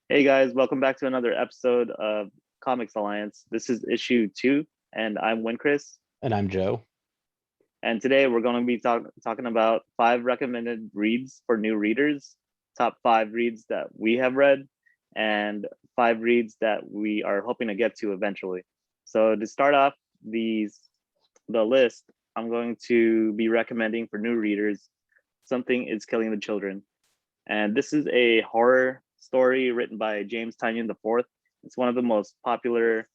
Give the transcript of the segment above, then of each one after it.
Hey guys, welcome back to another episode of comiXalliance. This is issue 2, and I'm Chris. And I'm Joe. And today we're going to be talking about 5 recommended reads for new readers, top 5 reads that we have read, and 5 reads that we are hoping to get to eventually. So to start off the list, I'm going to be recommending for new readers Something is Killing the Children. And this is a horror story written by James Tynion IV. It's one of the most popular,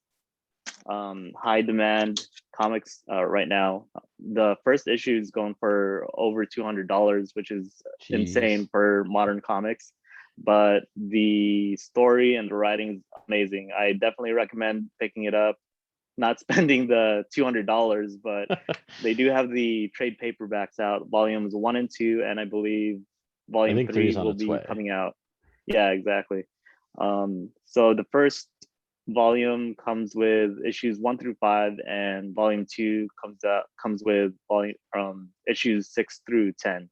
high demand comics right now. The first issue is going for over $200, which is insane Jeez. for modern comics. But the story and the writing is amazing. I definitely recommend picking it up. Not spending the $200, but they do have the trade paperbacks out, volumes 1 and 2, and I believe I volume think 3 3 is on will its be way. coming out. Yeah, exactly. So the first volume comes with issues 1 through 5, and volume 2 comes with volume issues 6 through 10.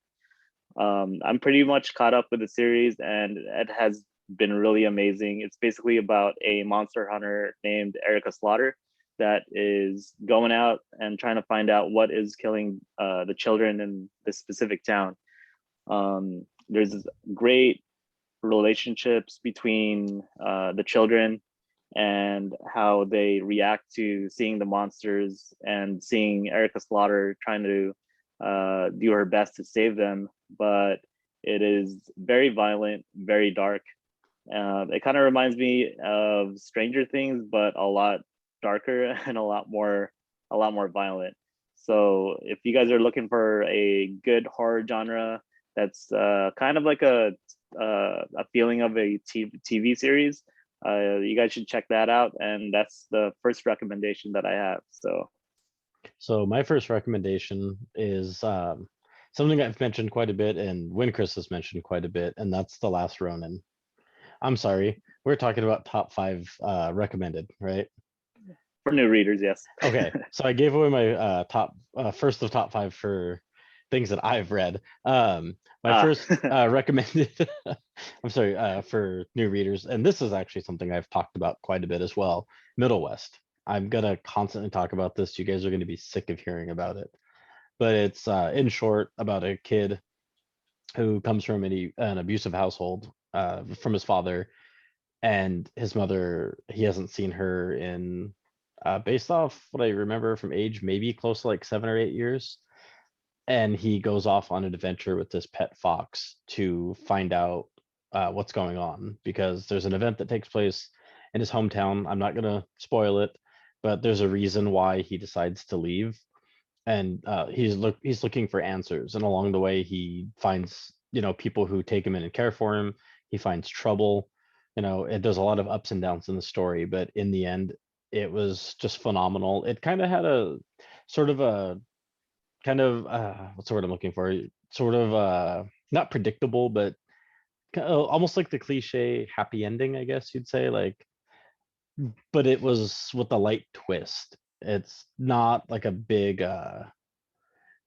I'm pretty much caught up with the series, and it has been really amazing. It's basically about a monster hunter named Erica Slaughter that is going out and trying to find out what is killing the children in this specific town. There's great relationships between the children and how they react to seeing the monsters and seeing Erica Slaughter trying to do her best to save them. But it is very violent, very dark. It kind of reminds me of Stranger Things, but a lot darker and a lot more violent. So if you guys are looking for a good horror genre that's kind of like a feeling of a TV series, you guys should check that out. And that's the first recommendation that I have. So my first recommendation is something I've mentioned quite a bit, and Chris has mentioned quite a bit, and that's The Last Ronin. I'm sorry, we're talking about top 5 recommended, right? For new readers, yes. Okay, so I gave away my top first of top 5 for things that I've read. My Ah, first recommended, I'm sorry, for new readers, and this is actually something I've talked about quite a bit as well. Middle West. I'm gonna constantly talk about this. You guys are gonna be sick of hearing about it, but it's in short about a kid who comes from an abusive household from his father, and his mother. He hasn't seen her in, based off what I remember from age, maybe close to like 7 or 8 years. And he goes off on an adventure with this pet fox to find out what's going on, because there's an event that takes place in his hometown. I'm not gonna spoil it, but there's a reason why he decides to leave, and he's looking for answers. And along the way, he finds people who take him in and care for him. He finds trouble. There's a lot of ups and downs in the story, but in the end, it was just phenomenal. It kind of had a sort of a kind of what's the word I'm looking for? Sort of not predictable, but almost like the cliche happy ending, I guess you'd say. Like, but it was with a light twist. It's not like a big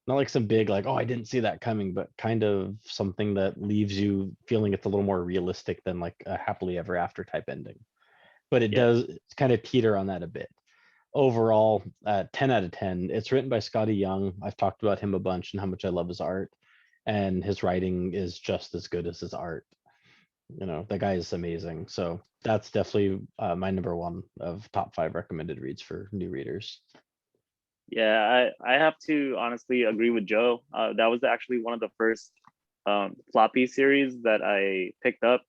not like some big like, oh, I didn't see that coming, but kind of something that leaves you feeling it's a little more realistic than like a happily ever after type ending. But it yeah. does kind of teeter on that a bit. Overall, 10 out of 10. It's written by Scotty Young. I've talked about him a bunch and how much I love his art, and his writing is just as good as his art. The guy is amazing. So that's definitely my number one of top 5 recommended reads for new readers. Yeah, I have to honestly agree with Joe. That was actually one of the first floppy series that I picked up,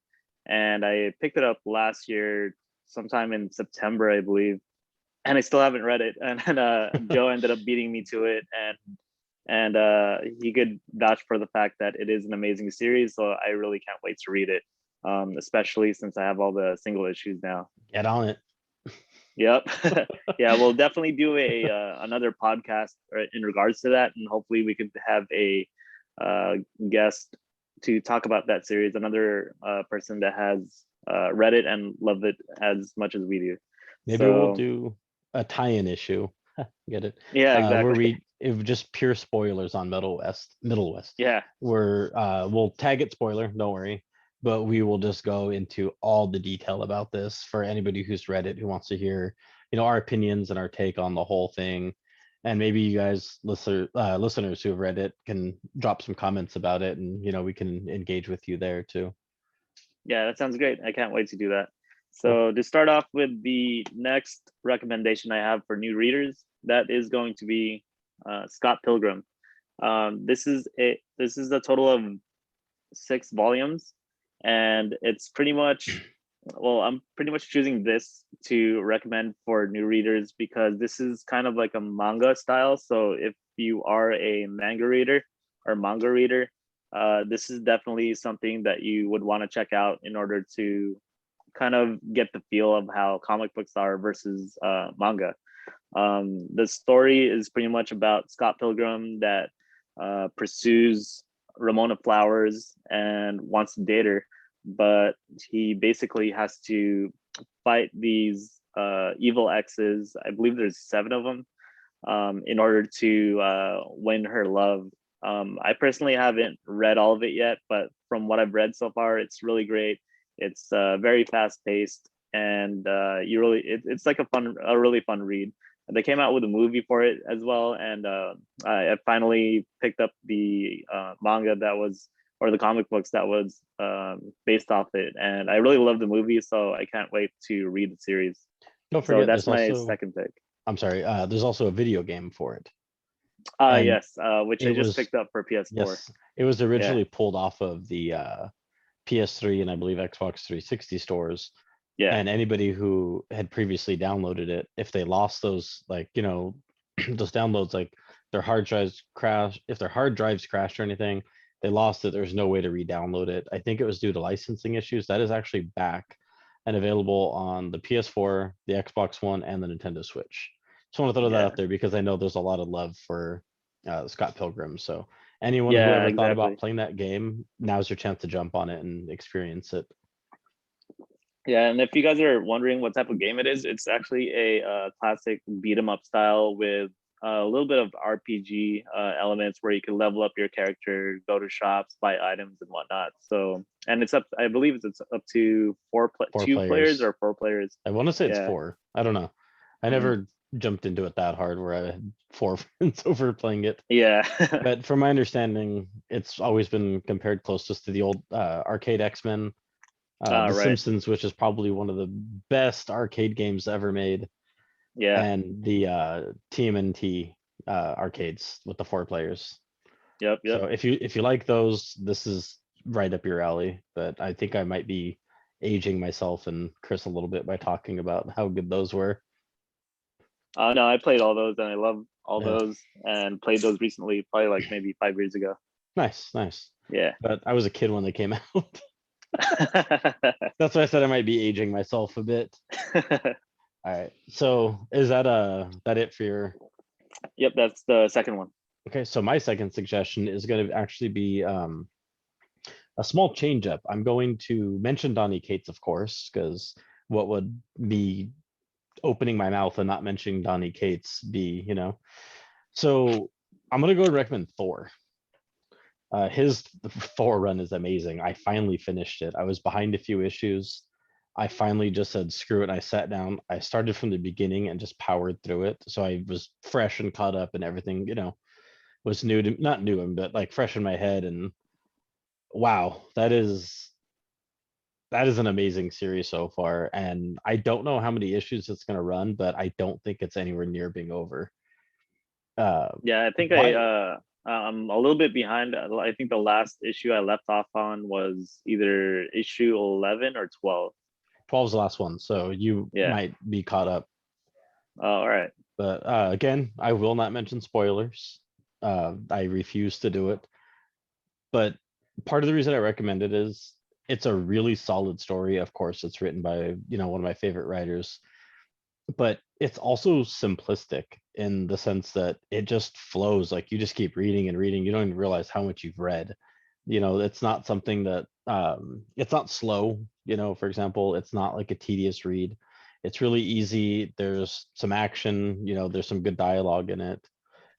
and I picked it up last year, sometime in September, I believe, and I still haven't read it. And then Joe ended up beating me to it, and he could vouch for the fact that it is an amazing series. So I really can't wait to read it, especially since I have all the single issues now. Get on it. Yep. Yeah, we'll definitely do a another podcast in regards to that, and hopefully we could have a guest to talk about that series. Another person that has read it and loved it as much as we do. Maybe we'll So do a tie-in issue. Get it? yeah, Where exactly. if just pure spoilers on Middle West, Yeah, where we'll tag it spoiler, don't worry, but we will just go into all the detail about this for anybody who's read it, who wants to hear, our opinions and our take on the whole thing. And maybe you guys, listeners who have read it, can drop some comments about it, and we can engage with you there too. Yeah, that sounds great. I can't wait to do that. Cool. So to start off with the next recommendation I have for new readers, that is going to be Scott Pilgrim. This is a total of 6 volumes, and it's pretty much, well, I'm pretty much choosing this to recommend for new readers because this is kind of like a manga style. So if you are a manga reader or manga reader, this is definitely something that you would want to check out in order to kind of get the feel of how comic books are versus manga. The story is pretty much about Scott Pilgrim that pursues Ramona Flowers and wants to date her, but he basically has to fight these evil exes. I believe there's 7 of them, in order to win her love. I personally haven't read all of it yet, but from what I've read so far, it's really great. It's very fast paced, and it's like a really fun read. They came out with a movie for it as well, and I finally picked up the manga that was, or the comic books that was based off it, and I really love the movie, so I can't wait to read the series. Don't So forget, that's there's my also, second pick. I'm sorry, there's also a video game for it. And Yes, which it I just was, picked up for PS4. yes, it was Yeah, originally pulled off of the PS3 and I believe Xbox 360 stores. yeah, And anybody who had previously downloaded it, if they lost those, like, those downloads, like their hard drives crash, if their hard drives crashed or anything, they lost it. There's no way to re-download it. I think it was due to licensing issues. That is actually back and available on the PS4, the Xbox One, and the Nintendo Switch. Just want to throw that yeah, out there because I know there's a lot of love for Scott Pilgrim. So anyone who yeah, ever thought about exactly. playing that game, now's your chance to jump on it and experience it. Yeah, and if you guys are wondering what type of game it is, it's actually a classic beat 'em up style with a little bit of RPG elements where you can level up your character, go to shops, buy items and whatnot. So, and it's up, I believe it's up to 4 2 players players. or 4 players. I want to say it's Yeah. 4. I don't know. I Mhm. never jumped into it that hard where I had 4 friends over playing it. Yeah. But from my understanding, it's always been compared closest to the old arcade X-Men, The Right. Simpsons, which is probably one of the best arcade games ever made, Yeah. and the TMNT arcades with the 4 players. Yep. Yep. So if you like those, this is right up your alley. But I think I might be aging myself and Chris a little bit by talking about how good those were. No, I played all those and I love all Yeah, those and played those recently, probably like maybe 5 years ago. nice. Yeah. But I was a kid when they came out. That's why I said I might be aging myself a bit. All right. So is that it for your? Yep, that's the second one. Okay, so my second suggestion is going to actually be a small change up. I'm going to mention Donny Cates, of course, because what would be opening my mouth and not mentioning Donny Cates be. So I'm going to go and recommend Thor. His Thor run is amazing. I finally finished it. I was behind a few issues. I finally just said screw it. I sat down. I started from the beginning and just powered through it. So I was fresh and caught up and everything, was new to, not new, but like fresh in my head. And wow, that is an amazing series so far. And I don't know how many issues it's going to run, but I don't think it's anywhere near being over. Uh, Yeah, I think why I'm a little bit behind. I think the last issue I left off on was either issue 11 or 12. 12's the last one, so you Yeah. might be caught up. All right. But again, I will not mention spoilers. I refuse to do it. But part of the reason I recommend it is it's a really solid story. Of course, it's written by, one of my favorite writers, but it's also simplistic in the sense that it just flows. Like you just keep reading and reading. You don't even realize how much you've read. It's not something that it's not slow, for example, it's not like a tedious read. It's really easy. There's some action, there's some good dialogue in it.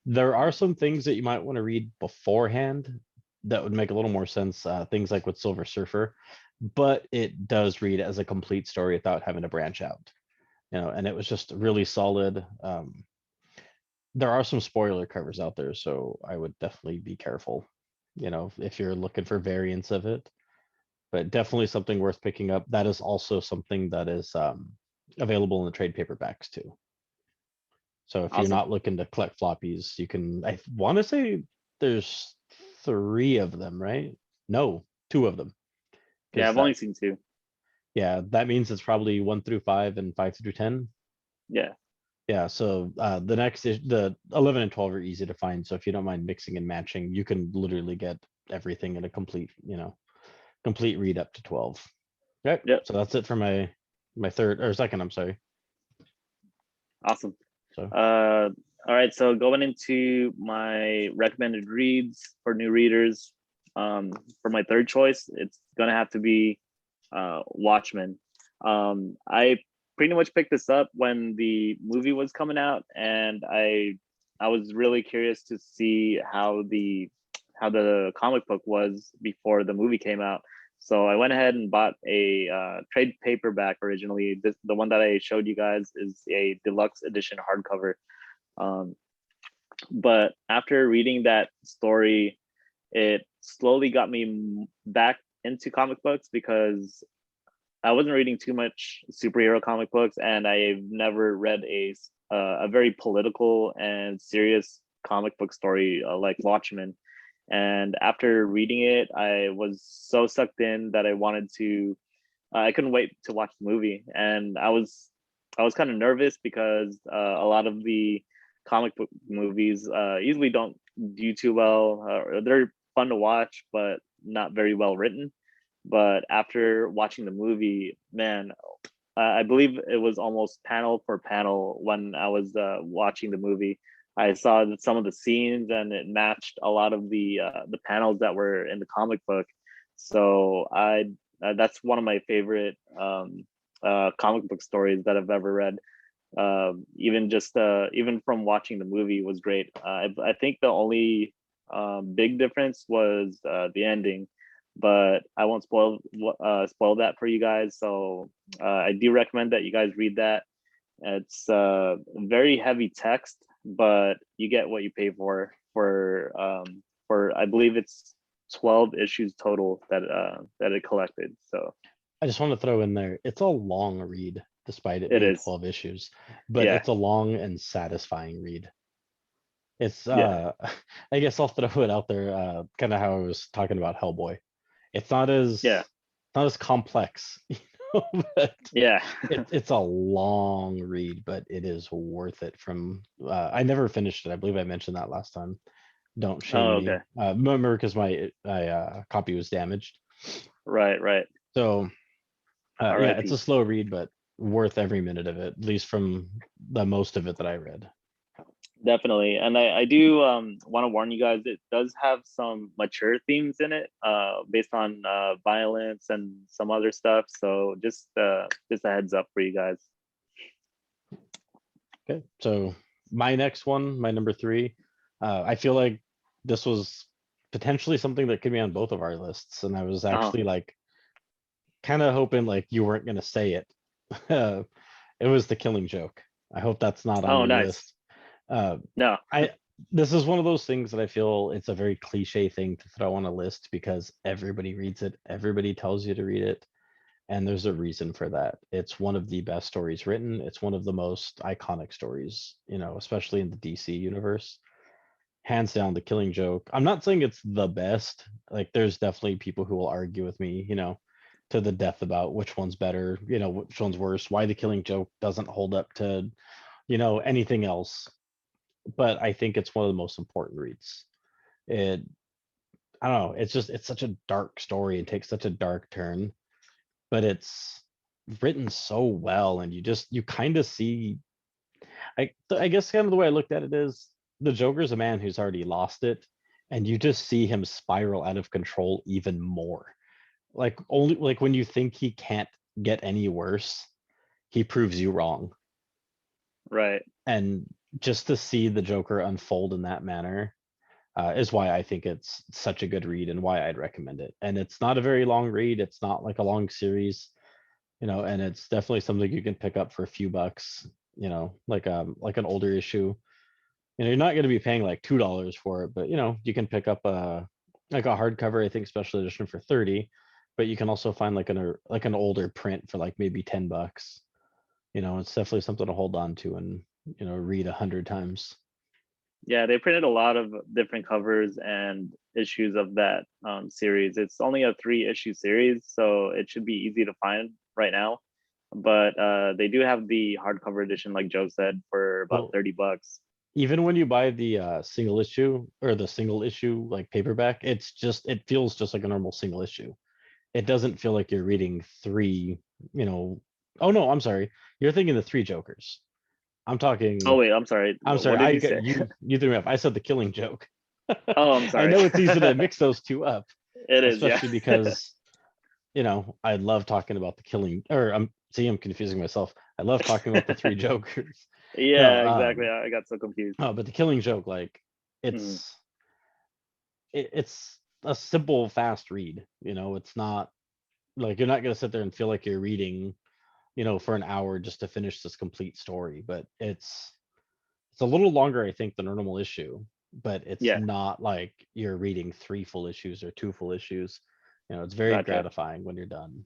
There are some things that you might want to read beforehand that would make a little more sense. Things like with Silver Surfer, but it does read as a complete story without having to branch out. And it was just really solid. There are some spoiler covers out there, so I would definitely be careful, if you're looking for variants of it. But definitely something worth picking up. That is also something that is available in the trade paperbacks too. So if you're Awesome. not looking to collect floppies, you can. I want to say there's 3 of them, right? No, 2 of them. Yeah, Because I've only seen 2. that means it's probably 1 through 5 and 5 through 10. Yeah. Yeah, so the next is the 11 and 12 are easy to find. So if you don't mind mixing and matching, you can literally get everything in a complete read up to 12. Okay, Yep. so that's it for my third or second. I'm sorry. Awesome. So All right. So going into my recommended reads for new readers, for my third choice, it's gonna have to be Watchmen. I pretty much picked this up when the movie was coming out, and I was really curious to see how the comic book was before the movie came out. So I went ahead and bought a trade paperback originally. The one that I showed you guys is a deluxe edition hardcover. But after reading that story, it slowly got me back into comic books because I wasn't reading too much superhero comic books, and I've never read a very political and serious comic book story like Watchmen. And after reading it, I was so sucked in that I wanted to. I couldn't wait to watch the movie, and I was kind of nervous because a lot of the comic book movies usually don't do too well. They're fun to watch, but not very well written. But after watching the movie, man, I believe it was almost panel for panel when I was watching the movie. I saw that some of the scenes, and it matched a lot of the panels that were in the comic book. So that's one of my favorite comic book stories that I've ever read. Even from watching the movie was great. I think the only big difference was the ending, but I won't spoil that for you guys. So I do recommend that you guys read that. It's very heavy text, but you get what you pay for I believe it's 12 issues total that it collected. So I just want to throw in there, it's a long read despite it it being is. 12 issues, but Yeah. it's a long and satisfying read. It's Yeah. I guess I'll throw it out there, kind of how I was talking about Hellboy. It's not as complex, but Yeah. it's a long read, but it is worth it. From I never finished it. I believe I mentioned that last time. Don't shame Oh, me. okay. Remember, because my copy was damaged. Right. So yeah, it's a R.I.P. slow read, but worth every minute of it, at least from the most of it that I read. Definitely. And I do want to warn you guys, it does have some mature themes in it, based on violence and some other stuff. So just a heads up for you guys. Okay, so my next one, my number 3, I feel like this was potentially something that could be on both of our lists, and I was Oh, actually like kind of hoping like you weren't gonna say it. It was The Killing Joke. I hope that's not on oh, your nice. list. Uh, No. I This is one of those things that I feel it's a very cliche thing to throw on a list because everybody reads it, everybody tells you to read it, and there's a reason for that. It's one of the best stories written. It's one of the most iconic stories, especially in the DC universe. Hands down, The Killing Joke. I'm not saying it's the best. Like, there's definitely people who will argue with me, to the death about which one's better, which one's worse, why The Killing Joke doesn't hold up to, anything else. But I think it's one of the most important reads. It, I don't know, it's such a dark story and takes such a dark turn, but it's written so well, and you kind of see. I guess kind of the way I looked at it is the Joker's a man who's already lost it, and you just see him spiral out of control even more. Like, only like when you think he can't get any worse, he proves you wrong. Right. And just to see the Joker unfold in that manner, is why I think it's such a good read and why I'd recommend it. And it's not a very long read. It's not like a long series, and it's definitely something you can pick up for a few bucks, like an older issue. You're not going to be paying like $2 for it, but you can pick up like a hardcover, I think special edition for 30, but you can also find like an older print for like maybe $10. It's definitely something to hold on to and read 100 times. Yeah, they printed a lot of different covers and issues of that series. It's only a 3-issue series, so it should be easy to find right now. But they do have the hardcover edition, like Joe said, for about $30. Even when you buy the single issue or the single issue like paperback, it feels just like a normal single issue. It doesn't feel like you're reading 3, oh no, I'm sorry. You're thinking the 3 Jokers. I'm talking. Oh wait, I'm sorry. I'm sorry. What did you say? You threw me off. I said the Killing Joke. Oh, I'm sorry. I know it's easy to mix those two up. It is, especially because I love talking about the Killing. Or I'm confusing myself. I love talking about the 3 Jokers. Yeah, no, exactly. I got so confused. Oh, but the Killing Joke, like it's a simple, fast read. It's not like you're not gonna sit there and feel like you're reading, for an hour just to finish this complete story. But it's a little longer, I think, than a normal issue. But it's not like you're reading 3 full issues or 2 full issues. It's very gratifying when you're done.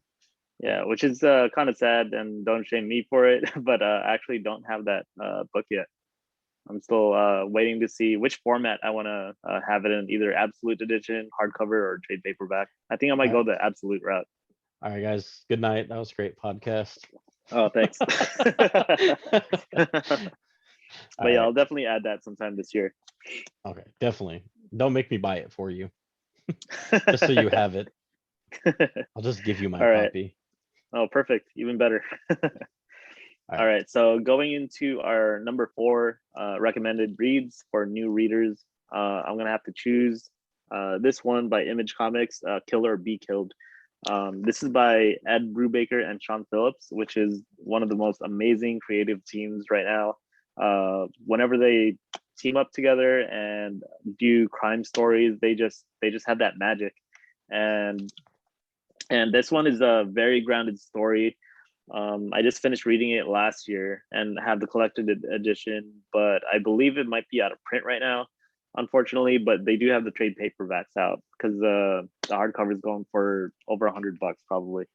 Yeah, which is kind of sad, and don't shame me for it, but I actually don't have that book yet. I'm still waiting to see which format I want to have it in, either absolute edition, hardcover, or trade paperback. I think I might go the absolute route. All right, guys. Good night. That was a great podcast. Oh, thanks. But yeah, I'll definitely add that sometime this year. Okay, definitely. Don't make me buy it for you. Just so you have it. I'll just give you my copy. Oh, perfect. Even better. All right. So going into our number 4 recommended reads for new readers, I'm going to have to choose this one by Image Comics, Kill or Be Killed. This is by Ed Brubaker and Sean Phillips, which is one of the most amazing creative teams right now. Whenever they team up together and do crime stories, they just have that magic. And this one is a very grounded story. I just finished reading it last year and have the collected edition, but I believe it might be out of print right now, unfortunately. But they do have the trade paperbacks out because the hardcover is going for over $100 probably.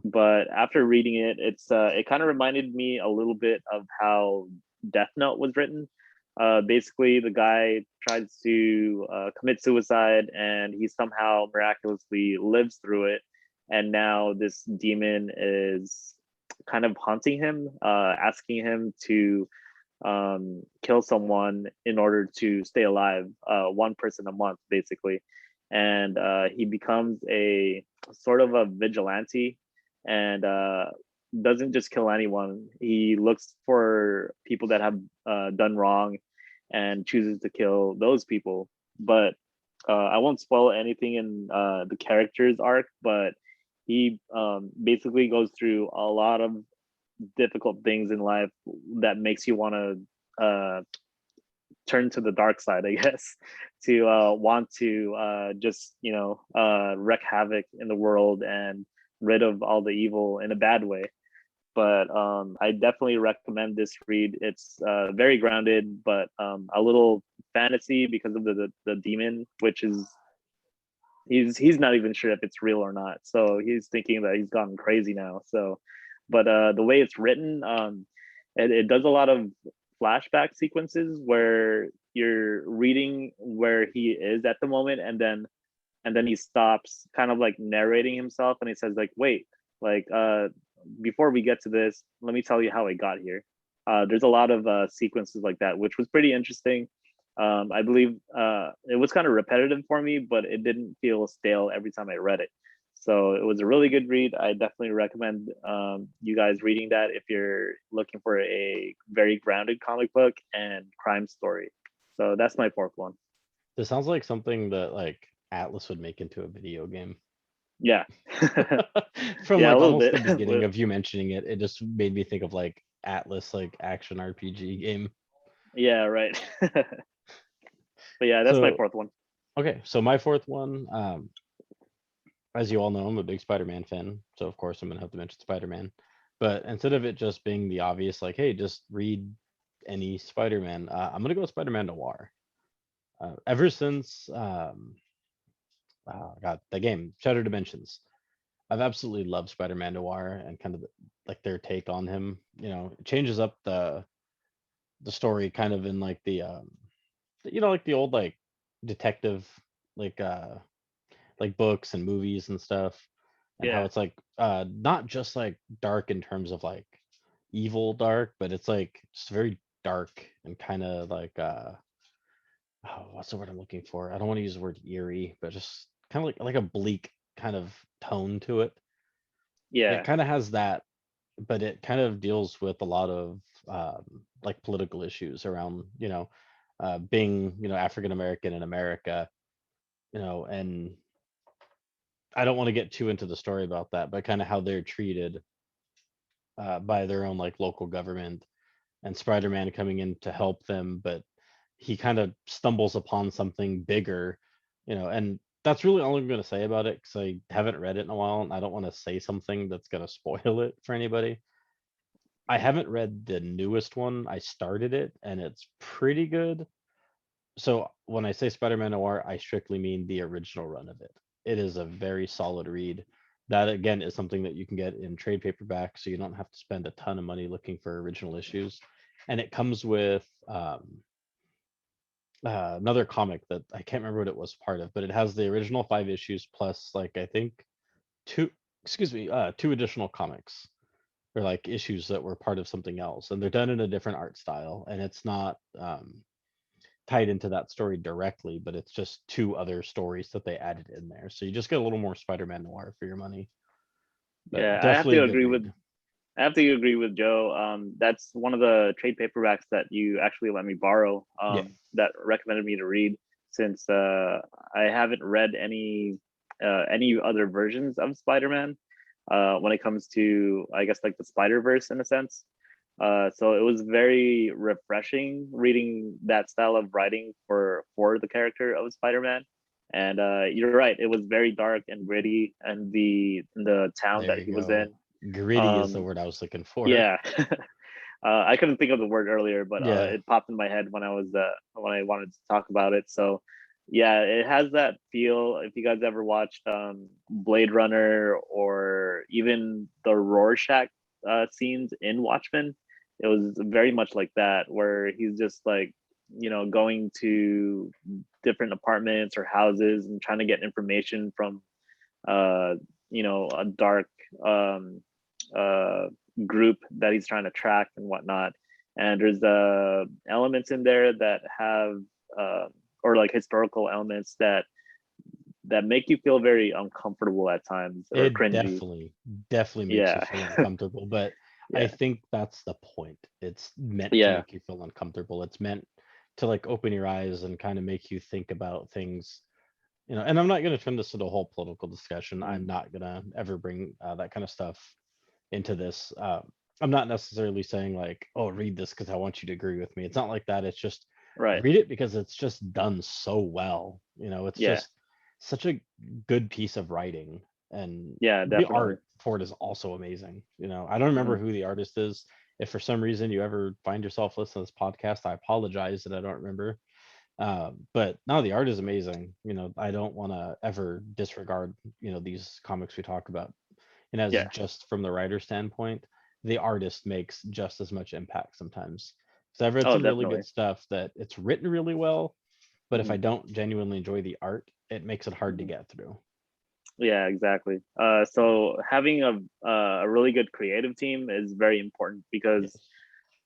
But after reading it, it kind of reminded me a little bit of how Death Note was written. Basically, the guy tries to commit suicide, and he somehow miraculously lives through it. And now this demon is kind of haunting him, asking him to kill someone in order to stay alive, 1 person a month, basically. And he becomes a sort of a vigilante and doesn't just kill anyone. He looks for people that have done wrong and chooses to kill those people. But I won't spoil anything in the character's arc, but he basically goes through a lot of difficult things in life that makes you want to turn to the dark side, I guess, to want to just wreak havoc in the world and rid of all the evil in a bad way. But I definitely recommend this read. It's very grounded, but a little fantasy because of the demon, which is he's not even sure if it's real or not. So he's thinking that he's gone crazy now. So, but the way it's written, it does a lot of flashback sequences where you're reading where he is at the moment, and then he stops, kind of like narrating himself, and he says like, wait, like before we get to this, let me tell you how I got here. There's a lot of sequences like that, which was pretty interesting. I believe it was kind of repetitive for me, but it didn't feel stale every time I read it. So it was a really good read. I definitely recommend you guys reading that if you're looking for a very grounded comic book and crime story. So that's my 4th one. This sounds like something that like Atlas would make into a video game. Yeah. From like almost the beginning of you mentioning it, it just made me think of like Atlas, like action RPG game. Yeah, right. But yeah, that's my So fourth one. okay, so my fourth one, as you all know, I'm a big Spider-Man fan, so of course I'm gonna have to mention Spider-Man. But instead of it just being the obvious, like, hey, just read any Spider-Man, I'm gonna go with Spider-Man Noir. Ever since, oh God, the game Shattered Dimensions, I've absolutely loved Spider-Man Noir and kind of like their take on him. You know, it changes up the story kind of in like like the old like detective like like books and movies and stuff, and how Yeah, it's like not just like dark in terms of like evil dark, but it's like just very dark and kind of like oh, what's the word I'm looking for? I don't want to use the word eerie, but just kind of like a bleak kind of tone to it. It yeah, kind of has that, but it kind of deals with a lot of like political issues around, being, African American in America, and I don't want to get too into the story about that, but kind of how they're treated by their own like local government, and Spider-Man coming in to help them, but he kind of stumbles upon something bigger, and that's really all I'm going to say about it because I haven't read it in a while, and I don't want to say something that's going to spoil it for anybody. I haven't read the newest one. I started it and it's pretty good. So when I say Spider-Man Noir, I strictly mean the original run of it. It is a very solid read. That again is something that you can get in trade paperback, so you don't have to spend a ton of money looking for original issues. And it comes with another comic that I can't remember what it was part of, but it has the original 5 issues plus like I think two, excuse me, two additional comics or like issues that were part of something else, and they're done in a different art style, and it's not tied into that story directly, but it's just two other stories that they added in there, so you just get a little more Spider-Man Noir for your money, but yeah. definitely a good read. I have to agree with Joe. That's one of the trade paperbacks that you actually let me borrow. Yeah, That recommended me to read since I haven't read any other versions of Spider-Man. When it comes to, I guess, like the Spider-Verse in a sense. So it was very refreshing reading that style of writing for the character of Spider-Man. And you're right, it was very dark and gritty, and the town there that you he was go. in. Gritty is the Um, word I was looking for. yeah, I couldn't think of the word earlier, but Yeah, it popped in my head when I wanted to talk about it. So yeah, it has that feel. If you guys ever watched Blade Runner or even the Rorschach scenes in Watchmen, it was very much like that, where he's just like, going to different apartments or houses and trying to get information from uh, a dark um, uh, group that he's trying to track and whatnot. And there's elements in there that have uh, or like historical elements that make you feel very uncomfortable at times or it cringy. definitely makes you Yeah, feel uncomfortable, but I yeah, think that's the point. It's meant to yeah, make you feel uncomfortable. It's meant to like open your eyes and kind of make you think about things, and I'm not going to turn this into a whole political discussion. I'm mm, not going to ever bring that kind of stuff into this. I'm not necessarily saying like, oh, read this because I want you to agree with me. It's not like that. It's just right, read it because it's just done so well. It's yeah, just such a good piece of writing, and yeah, the definitely. art for it is also amazing. I don't remember Mhm. who the artist is. If for some reason you ever find yourself listening to this podcast, I apologize that I don't remember. But no, the art is amazing. I don't want to ever disregard these comics we talk about, and as Yeah, just from the writer standpoint, the artist makes just as much impact sometimes. So I've read oh, some really definitely. good stuff that it's written really well, but if I Mhm, don't genuinely enjoy the art, it makes it hard to mhm. get through. Yeah, exactly. So having a really good creative team is very important because Yes.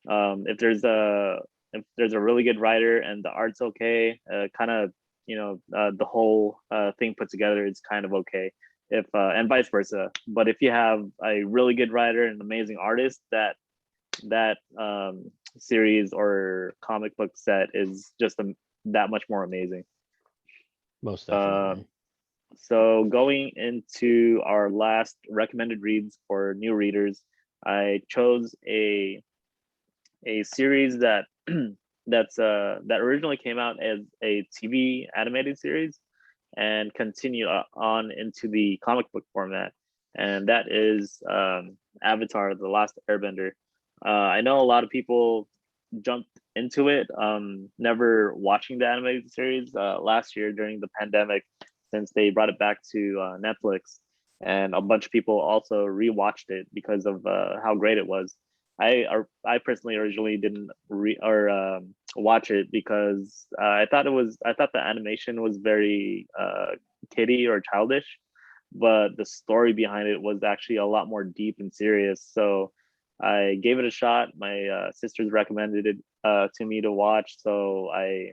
um, if there's a if there's a really good writer and the art's okay, kind of the whole thing put together is kind of okay. If and vice versa. But if you have a really good writer and an amazing artist, that series or comic book set is just that much more amazing. Most Um, definitely. so going into our last recommended reads for new readers, I chose a series that that originally came out as a TV animated series and continued on into the comic book format, and that is Avatar: The Last Airbender. I know a lot of people jumped into it, never watching the animated series last year during the pandemic, since they brought it back to Netflix, and a bunch of people also rewatched it because of how great it was. I personally originally didn't watch it because I thought the animation was very kiddie or childish, but the story behind it was actually a lot more deep and serious. So I gave it a shot. My sisters recommended it to me to watch, so I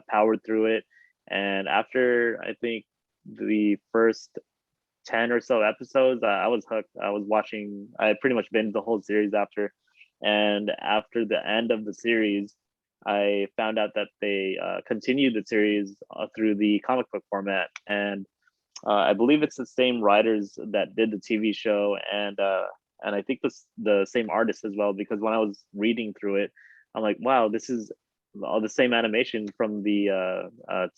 powered through it. And after I think the first 10 or so episodes, I was hooked. I was watching, I pretty much binged the whole series after. And after the end of the series, I found out that they continued the series through the comic book format. And I believe it's the same writers that did the TV show, and I think the same artist as well. Because when I was reading through it, I'm like, wow, this is all the same animation from the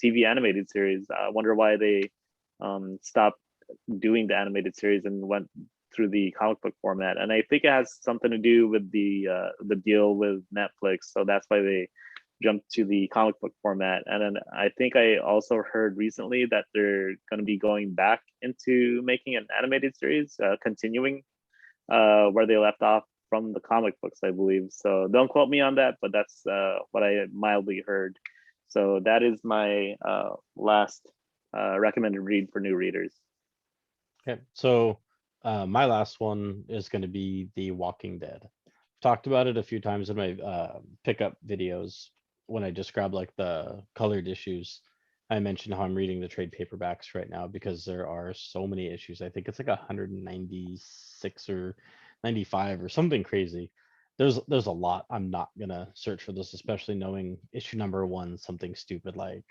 TV animated series. I wonder why they stopped doing the animated series and went through the comic book format. And I think it has something to do with the deal with Netflix. So that's why they jumped to the comic book format. And then I think I also heard recently that they're going to be going back into making an animated series, continuing where they left off from the comic books, I believe. So don't quote me on that, but that's what I mildly heard. So that is my last recommended read for new readers. Okay, so my last one is going to be The Walking Dead. Talked about it a few times in my pickup videos when I describe like the colored issues. I mentioned how I'm reading the trade paperbacks right now because there are so many issues. I think it's like 196 or 95 or something crazy. There's a lot. I'm not gonna search for this, especially knowing issue number one, something stupid like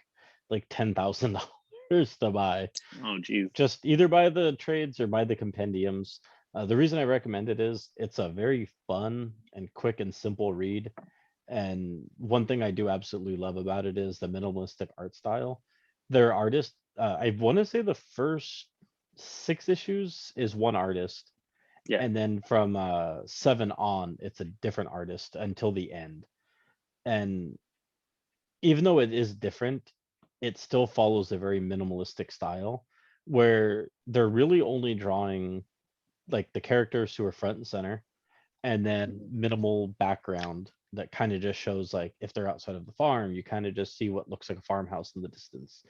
$10,000 to buy. Oh, geez. Just either buy the trades or buy the compendiums. The reason I recommend it is it's a very fun and quick and simple read. And one thing I do absolutely love about it is the minimalistic art style. Their artist, I want to say the first 6 issues is one artist, Yeah. and then from 7 on, it's a different artist until the end. And even though it is different, it still follows a very minimalistic style where they're really only drawing like the characters who are front and center and then Mhm. minimal background that kind of just shows like if they're outside of the farm, you kind of just see what looks like a farmhouse in the distance.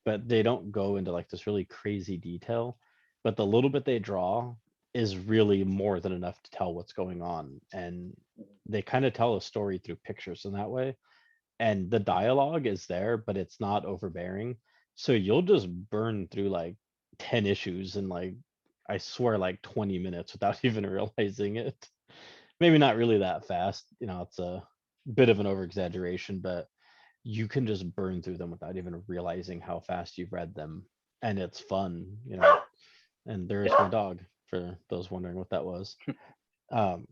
But they don't go into like this really crazy detail. But the little bit they draw is really more than enough to tell what's going on. And they kind of tell a story through pictures in that way, and the dialogue is there, but it's not overbearing. So you'll just burn through like 10 issues in like, I swear, like 20 minutes without even realizing it. Maybe not really that fast, it's a bit of an over exaggeration, but you can just burn through them without even realizing how fast you've read them. And it's fun. And there's my dog, for those wondering what that was. Um,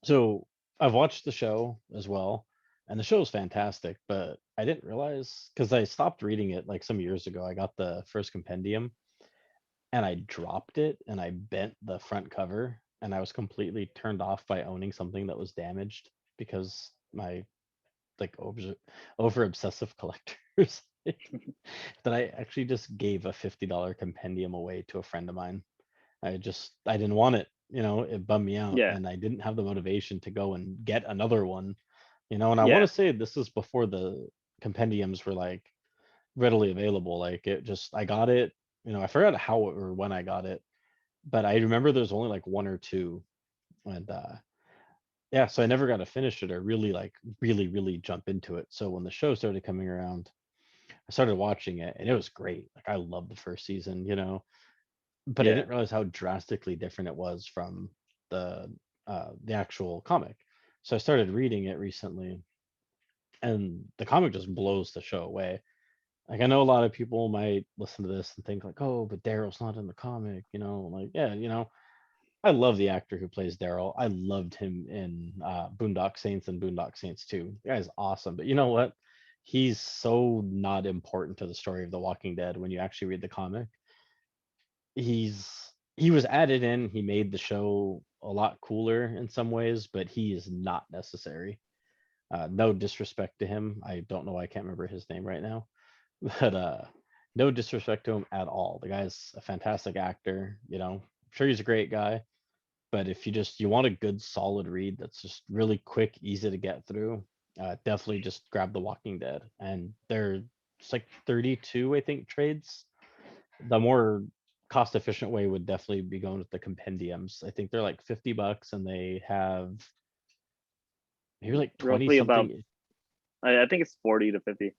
so I've watched the show as well, and the show is fantastic, but I didn't realize because I stopped reading it like some years ago. I got the first compendium and I dropped it and I bent the front cover and I was completely turned off by owning something that was damaged because my like over obsessive collectors that I actually just gave a $50 compendium away to a friend of mine. I didn't want it, it bummed me out Yeah. and I didn't have the motivation to go and get another one, and I want Yeah. to say this is before the compendiums were like readily available. Like it just I got it, I forgot how or when I got it, but I remember there's only like one or two. And yeah, so I never got to finish it or really like really jump into it. So when the show started coming around, I started watching it and it was great. Like I loved the first season, but I Yeah. didn't realize how drastically different it was from the actual comic. So I started reading it recently, and the comic just blows the show away. Like I know a lot of people might listen to this and think like, "Oh, but Daryl's not in the comic," like, yeah, I love the actor who plays Daryl. I loved him in Boondock Saints and Boondock Saints 2. The guy's awesome. But you know what? He's so not important to the story of The Walking Dead when you actually read the comic. He was added in, he made the show a lot cooler in some ways, but he is not necessary. No disrespect to him. I don't know why I can't remember his name right now. But no disrespect to him at all. The guy's a fantastic actor, you know. I'm sure he's a great guy. But if you want a good solid read that's just really quick, easy to get through, definitely just grab The Walking Dead. And they're just like 32, I think, trades. The more cost efficient way would definitely be going with the compendiums. I think they're like $50 and they have maybe like 20 Roughly about, something, I think it's 40 to 50.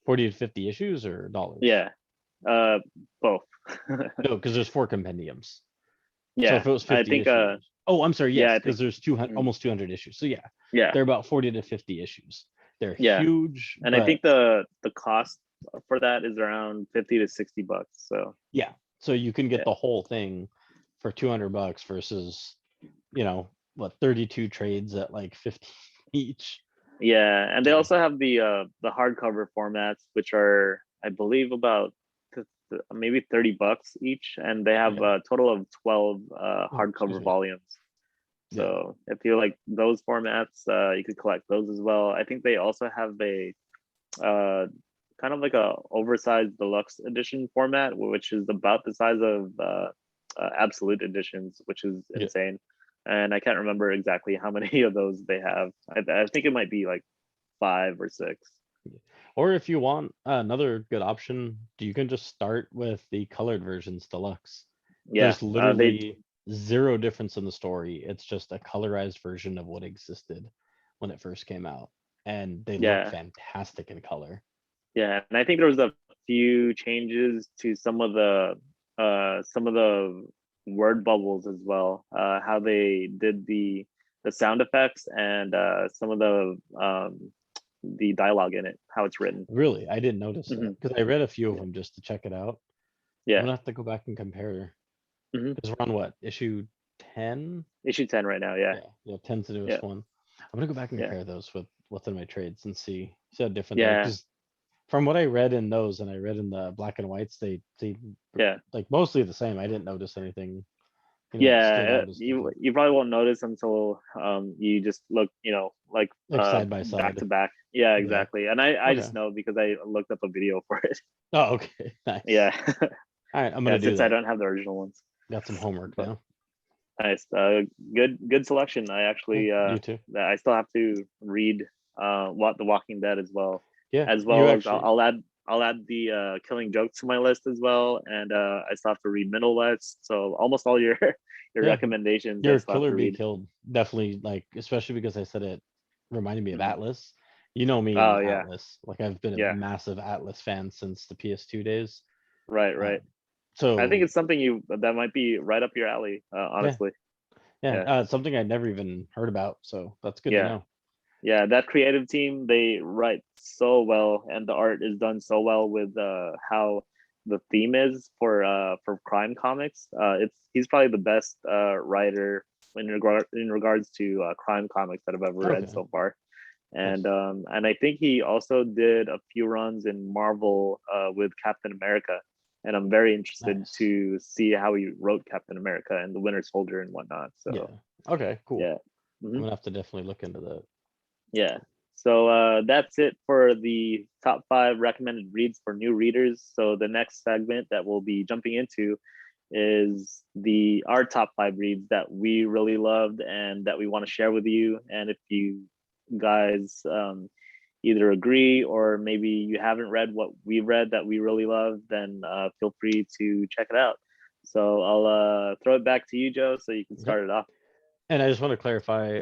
40 to 50 issues or dollars. Yeah, both. No, because there's 4 compendiums. So Yeah, if it was I 50 think issues. Oh, I'm sorry. yeah, Yes, I because think there's 200, mm, almost 200 issues. So yeah, yeah, they're about 40 to 50 issues. They're yeah, huge, and I but think the cost for that is around 50 to 60 bucks. So yeah. So you can get yeah, the whole thing for $200 versus, you know, what, 32 trades at like 50 each. yeah, and they also have the hardcover formats, which are I believe about maybe 30 bucks each, and they have Yeah. a total of 12 Oh, excuse hardcover me. volumes. Yeah. So if you like those formats, you could collect those as well. I think they also have a uh, kind of like a oversized deluxe edition format, which is about the size of absolute editions, which is Yeah. insane. And I can't remember exactly how many of those they have. I think it might be like 5 or 6. Or if you want another good option, you can just start with the colored versions deluxe. Yeah, There's they literally zero difference in the story. It's just a colorized version of what existed when it first came out. And they look yeah, fantastic in color. yeah, and I think there was a few changes to some of the word bubbles as well. How they did the sound effects and some of the dialogue in it, how it's written. Really, I didn't notice that Hmm. because I read a few of Yeah, them just to check it out. I'm yeah. gonna have to go back and compare. Hmm. Because we're on what, issue 10? Issue 10 right now. Yeah, Yeah, yeah, 10's the yeah, newest one. I'm gonna go back and yeah, compare those with what's in my trades and see how different they are. yeah, Because from what I read in those and I read in the black and whites, they were yeah. like mostly the same. I didn't notice anything, that stood Yeah, out as you different. you probably won't notice until you just look, like Like side by back to side. back. Yeah, Yeah. exactly. And I Okay. just know because I looked up a video for it. Oh, okay. Nice. Yeah. All right, I'm Yeah, gonna do since I that. don't have the original ones. Got some homework But now. nice. Good selection. I Yeah, actually you too. I still have to read what The Walking Dead as well. Yeah, As you well as actually. I'll add the Killing Jokes to my list as well. And I still have to read Middle West. So almost all your your Yeah, recommendations I your still have Killer to Be read. Killed definitely, like, especially because I said it reminded me of Mhm. Atlas. You know me Oh and yeah. Atlas. Like I've been a Yeah. massive Atlas fan since the PS2 days. Right, Uh, right. I think so it's something you that might be right up your alley, yeah, honestly. yeah, Yeah. it's something I'd never even heard about. So that's good to Yeah. know. Yeah, that creative team, they write so well and the art is done so well with how the theme is for crime comics. It's he's probably the best writer in regards to crime comics that I've ever read Okay, so far. nice, And I think he also did a few runs in Marvel with Captain America. And I'm very interested nice. to see how he wrote Captain America and the Winter Soldier and whatnot. Yeah. So Okay, cool. yeah. I'm Hmm. gonna have to definitely look into that. Yeah. So that's it for the top 5 recommended reads for new readers. So the next segment that we'll be jumping into is the our top 5 reads that we really loved and that we want to share with you. And if you guys either agree or maybe you haven't read what we read that we really love, then feel free to check it out. So I'll throw it back to you, Joe, so you can Okay. start it off. And I just want to clarify,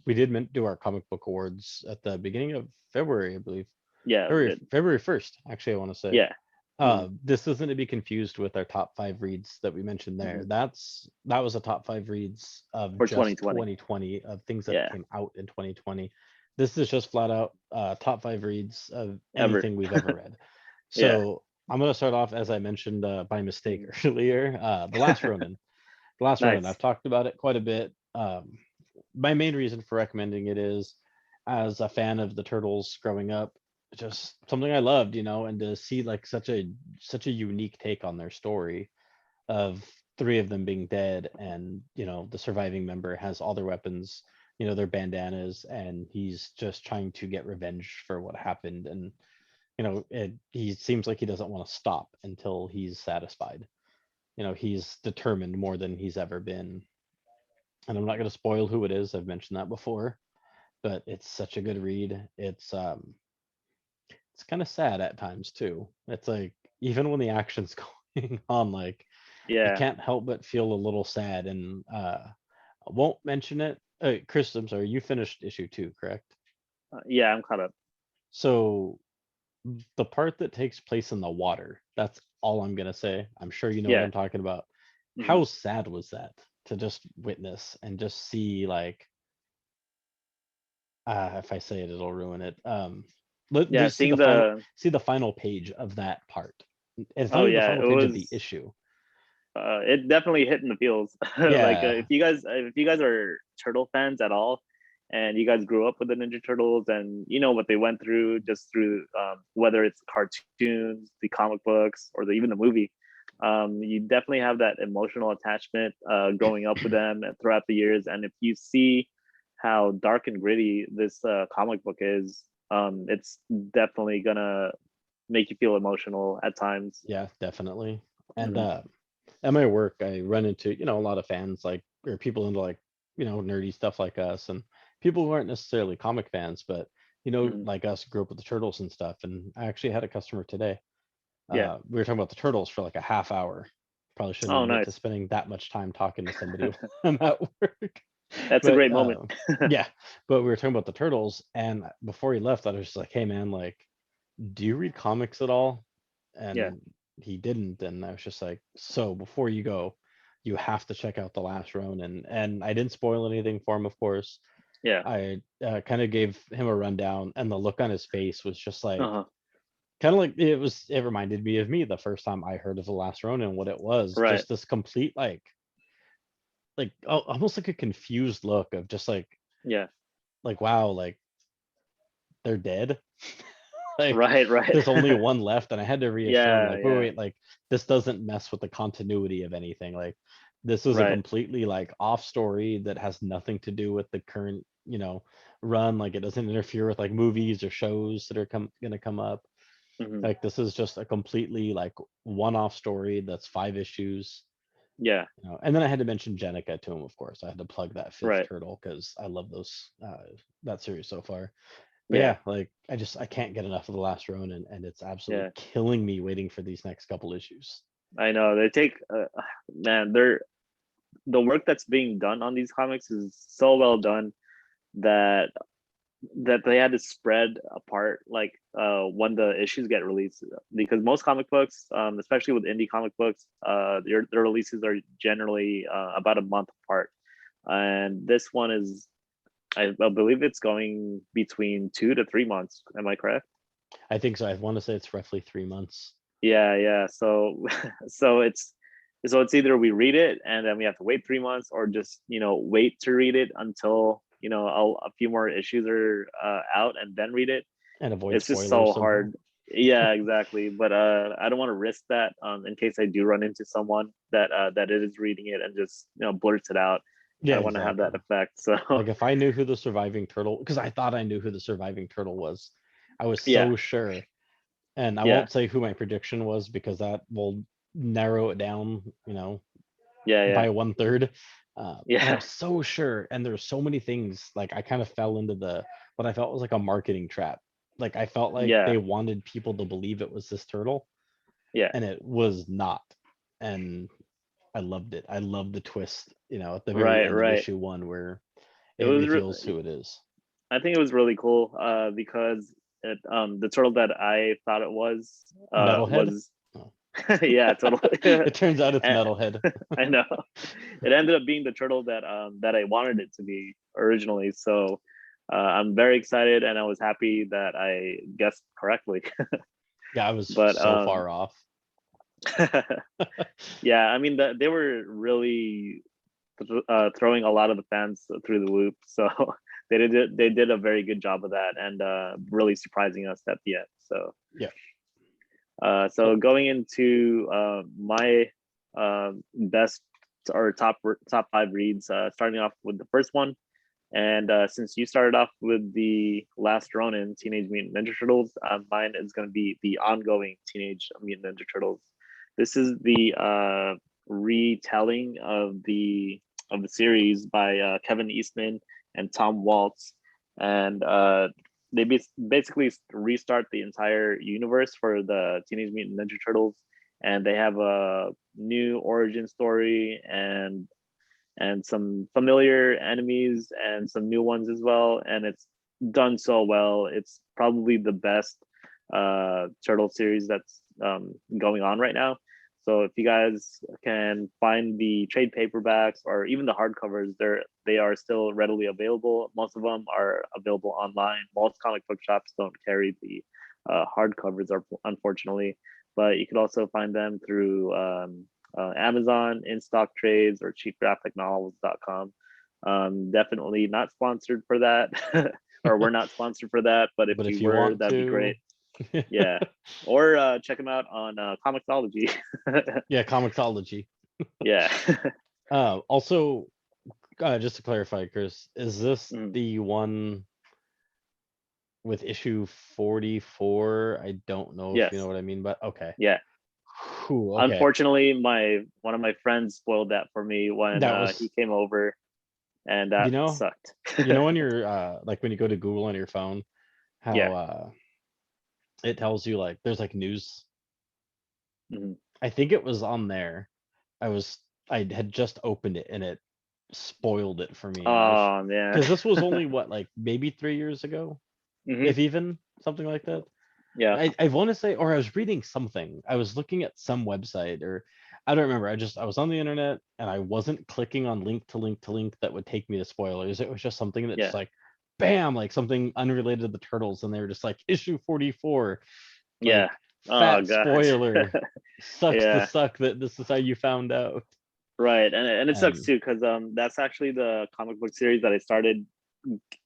we did do our comic book awards at the beginning of February, I believe. Yeah, we did. February 1st, actually, I want to say. Yeah. Mhm. This isn't to be confused with our top 5 reads that we mentioned there. Mhm. That was a top 5 reads of For just 2020. 2020, of things that Yeah. came out in 2020. This is just flat out top 5 reads of Ever. anything we've ever read. Yeah. So I'm gonna start off, as I mentioned by mistake Mhm. earlier, The Last Ronin, The Last Ronin, Nice. I've talked about it quite a bit. My main reason for recommending it is, as a fan of the Turtles growing up, just something I loved, and to see like such a unique take on their story of three of them being dead, and the surviving member has all their weapons, their bandanas, and he's just trying to get revenge for what happened. And he seems like he doesn't want to stop until he's satisfied. He's determined more than he's ever been. And I'm not going to spoil who it is. I've mentioned that before, but it's such a good read. It's kind of sad at times too. It's like, even when the action's going on, like, you Yeah. can't help but feel a little sad. And I won't mention it. Chris, I'm sorry, you finished issue 2, correct? Yeah, I'm caught up. So the part that takes place in the water, that's all I'm gonna say. I'm sure you know what Yeah. I'm talking about. Mhm. How sad was that to just witness and just see, like, if I say it, it'll ruin it. Yeah, Just seeing the see the final page of that part. It's not oh even the yeah, final it page of the was issue. it definitely hit in the feels. Like Yeah, if you guys are turtle fans at all, and you guys grew up with the Ninja Turtles, and you know what they went through just through whether it's cartoons, the comic books, or even the movie, you definitely have that emotional attachment growing up with them and throughout the years. And if you see how dark and gritty this comic book is, it's definitely gonna make you feel emotional at times. yeah, definitely. And Mhm. at my work, I run into, a lot of fans, like, or people into, like, nerdy stuff like us, and people who aren't necessarily comic fans, but, Mhm. like us, grew up with the Turtles and stuff. And I actually had a customer today. Yeah. We were talking about the Turtles for like a half hour. Probably shouldn't Oh, admit to nice. spending that much time talking to somebody when I'm at work. That's a But great moment. yeah, but we were talking about the Turtles, and before he left, I was just like, "Hey, man, like, do you read comics at all?" Yeah. And he didn't, and I was just like, "So before you go, you have to check out The Last Ronin." And I didn't spoil anything for him, of course. Yeah. I kind of gave him a rundown, and the look on his face was just like, Uh-huh. kind of like, it reminded me of me the first time I heard of The Last Ronin, what it was, Right. just this complete, like almost like a confused look of just Yeah. like, wow, like, they're dead. Like, Right, right. there's only one left. And I had to reassure him, Yeah, like, wait, yeah. wait, like, this doesn't mess with the continuity of anything. Like, this is a Right. completely, like, off story that has nothing to do with the current, run. Like, it doesn't interfere with like movies or shows that are gonna come up. Hmm. Like, this is just a completely, like, one-off story that's 5 issues. Yeah. And then I had to mention Jenica to him, of course. I had to plug that fifth Right. turtle because I love those that series so far. But Yeah. yeah, like, I can't get enough of the Last Ronin, and it's absolutely Yeah. killing me waiting for these next couple issues. I know. They take man, they're the work that's being done on these comics is so well done that they had to spread apart like when the issues get released, because most comic books, especially with indie comic books, their releases are generally about a month apart, and this one is, I believe it's going between 2 to 3 months. Am I correct? I think so. I want to say it's roughly 3 months. Yeah, yeah. So, so it's either we read it and then we have to wait 3 months, or just wait to read it until a few more issues are out and then read it. And avoid It's just spoilers so somehow. hard. Yeah, exactly. But I don't want to risk that in case I do run into someone that is reading it and just blurts it out. I Yeah, don't want to have that exactly. effect. So Like, if I knew who the surviving turtle, because I thought I knew who the surviving turtle was, I was yeah, so sure. And I yeah, won't say who my prediction was because that will narrow it down, yeah, yeah, by 1/3. And I yeah, was so sure. And there's so many things, like, I kind of fell into what I felt was like a marketing trap. Like, I felt like yeah, they wanted people to believe it was this turtle, yeah. and it was not. And I loved it. I loved the twist, at the very Right, end of right. issue 1 where It it was. reveals who it is. I think it was really cool because the turtle that I thought it Metalhead? was Oh. yeah, totally. It turns out it's And Metalhead. I know it ended up being the turtle that I wanted it to be originally. So I'm very excited, and I was happy that I guessed correctly. Yeah, I was But so far off. yeah, I mean they were really. throwing a lot of the fans through the loop. So they did a very good job of that, and really surprising us at the end. So yeah. so going into my best or top 5 reads, starting off with the first one. And since you started off with the Last Ronin, Teenage Mutant Ninja Turtles, mine is going to be the ongoing Teenage Mutant Ninja Turtles. This is the retelling of the series by Kevin Eastman and Tom Waltz, and they basically restart the entire universe for the Teenage Mutant Ninja Turtles, and they have a new origin story and some familiar enemies and some new ones as well, and it's done so well. It's probably the best turtle series that's going on right now. So if you guys can find the trade paperbacks or even the hardcovers, they are still readily available. Most of them are available online. Most comic book shops don't carry the hardcovers, unfortunately, but you could also find them through Amazon, in stock trades, or cheapgraphicnovels.com. Definitely not sponsored for that, or we're not sponsored for that. But if But you if you were, want that'd be to, great. Yeah, or check them out on comiXalliance. yeah, comiXology. Yeah. Also, just to clarify, Chris, is this Mm. the one with issue 44? I don't know if you know Yes. what I mean, but okay. Yeah. Whew, okay. Unfortunately, one of my friends spoiled that for me when That was, he came over, and that you know, sucked. you know when you're like when you go to Google on your phone, how Yeah. it tells you like there's like news. Mhm. I think it was on there. I had just opened it and it spoiled it for me. And Oh man. because this was only what, like maybe 3 years ago, Mhm. if even something like that. Yeah. I want to say, or I was reading something. I was looking at some website, or I don't remember. I was on the internet and I wasn't clicking on link to link to link that would take me to spoilers. It was just something that just Yeah. like, bam, like something unrelated to the turtles, and they were just like issue 44, Yeah. like Oh fat god. spoiler. Sucks to Yeah. suck that this is how you found out. Right. And it sucks And too, because that's actually the comic book series that I started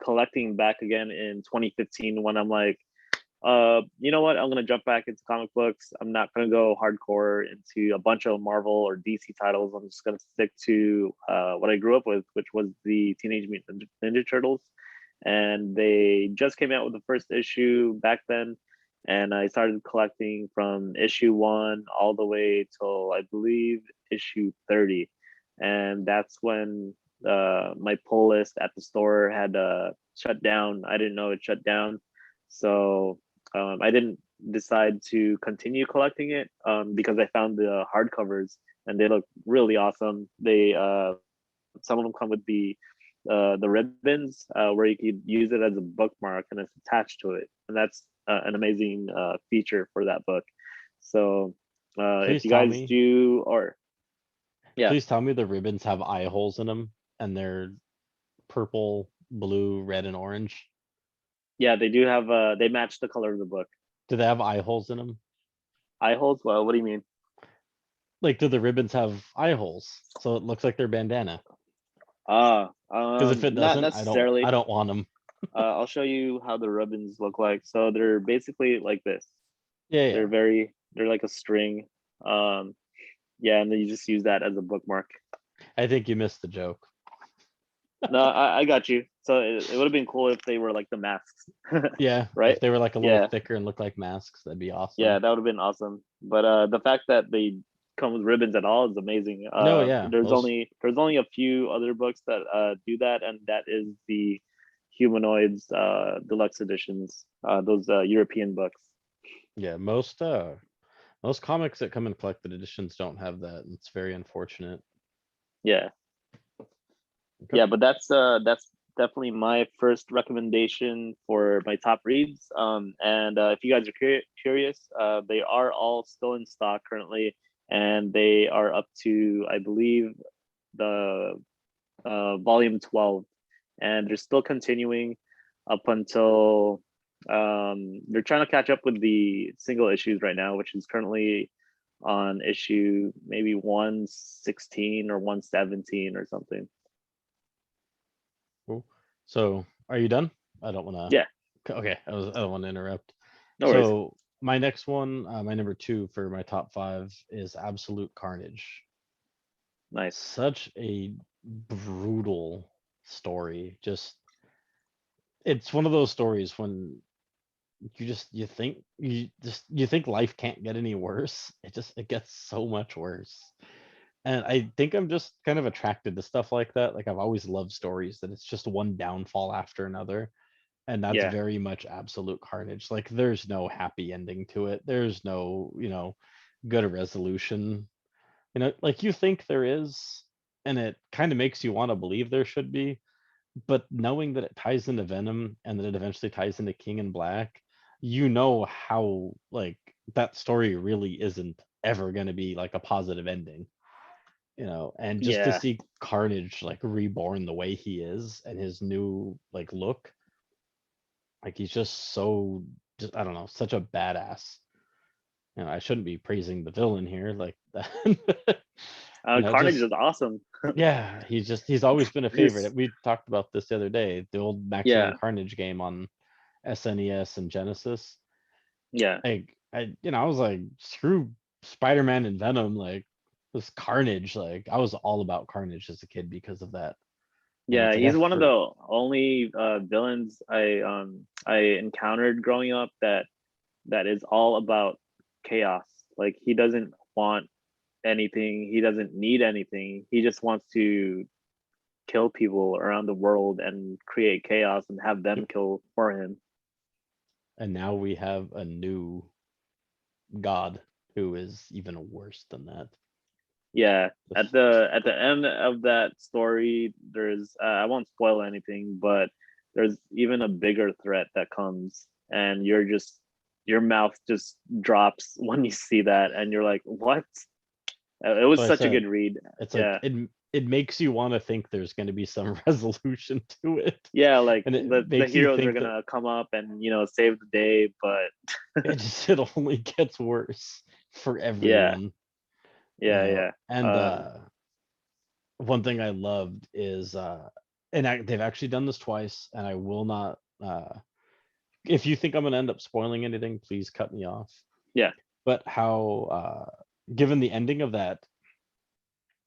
collecting back again in 2015, when I'm like, you know what? I'm gonna jump back into comic books. I'm not gonna go hardcore into a bunch of Marvel or DC titles. I'm just gonna stick to what I grew up with, which was the Teenage Mutant Ninja Turtles. And they just came out with the first issue back then, and I started collecting from issue 1 all the way till I believe issue 30, and that's when my pull list at the store had shut down. I didn't know it shut down, so I didn't decide to continue collecting it because I found the hardcovers and they look really awesome. They some of them come with the ribbons where you could use it as a bookmark and it's attached to it, and that's an amazing feature for that book. So if please you tell guys me, do, or yeah, please tell me the ribbons have eye holes in them and they're purple, blue, red, and orange. yeah, they do have they match the color of the book. Do they have eye holes in them? Eye holes? Well, what do you mean? Like, do the ribbons have eye holes so it looks like their bandana? Because if it Not doesn't, necessarily. I don't want them. I'll show you how the ribbons look like. So they're basically like this. Yeah, yeah. They're like a string. Um, yeah, and then you just use that as a bookmark. I think you missed the joke. No, I got you. So it would have been cool if they were like the masks, Yeah, right? if they were like a little Yeah, thicker and looked like masks, that'd be yeah, awesome. that would have been awesome. But the fact that they come with ribbons at all is amazing. No, yeah, those. There's only a few other books that do that, and that is the Humanoids deluxe editions. Those European books. Yeah, most comics that come in collected editions don't have that, and it's very unfortunate. Yeah, Okay. yeah, but that's definitely my first recommendation for my top reads. And if you guys are curious, they are all still in stock currently, and they are up to, I believe, the volume 12, and they're still continuing up until they're trying to catch up with the single issues right now, which is currently on issue maybe 116 or 117 or something. Cool. So are you done? I don't want Yeah, to. Okay, I don't want to interrupt. no worries. So my next one, my number 2 for my top 5 is Absolute Carnage. Nice. Such a brutal story. Just it's one of those stories when you think you think life can't get any worse. It gets so much worse. And I think I'm just kind of attracted to stuff like that. Like I've always loved stories that it's just one downfall after another. And that's Yeah, very much Absolute Carnage. Like there's no happy ending to it. There's no, good resolution. Like you think there is, and it kind of makes you want to believe there should be, but knowing that it ties into Venom and that it eventually ties into King in Black, how like that story really isn't ever going to be like a positive ending. And just to yeah, see Carnage like reborn the way he is and his new like look, like he's just so just I don't know, such a badass. I shouldn't be praising the villain here like that. Carnage Just is awesome. yeah, he's always been a favorite. Just We talked about this the other day, the old Maximum yeah, Carnage game on SNES and Genesis. yeah, Like I was like, screw Spider-Man and Venom, like this Carnage. Like I was all about Carnage as a kid because of that. And yeah. to He's have one of for the only villains I encountered growing up that is all about chaos. Like he doesn't want anything. He doesn't need anything. He just wants to kill people around the world and create chaos and have them kill for him. and now we have a new god who is even worse than that. Yeah, at This- the end of that story, there's I won't spoil anything, but there's even a bigger threat that comes, and your mouth just drops when you see that, and you're like, what? It So was I such a said good read. it's like Yeah, it makes you want to think there's going to be some resolution to it, yeah, like and it the makes you heroes are think that gonna come up and save the day, but it only gets worse for yeah, everyone. yeah. And one thing I loved is they've actually done this twice, and I will not if you think I'm gonna end up spoiling anything, please cut me off. Yeah. But how given the ending of that,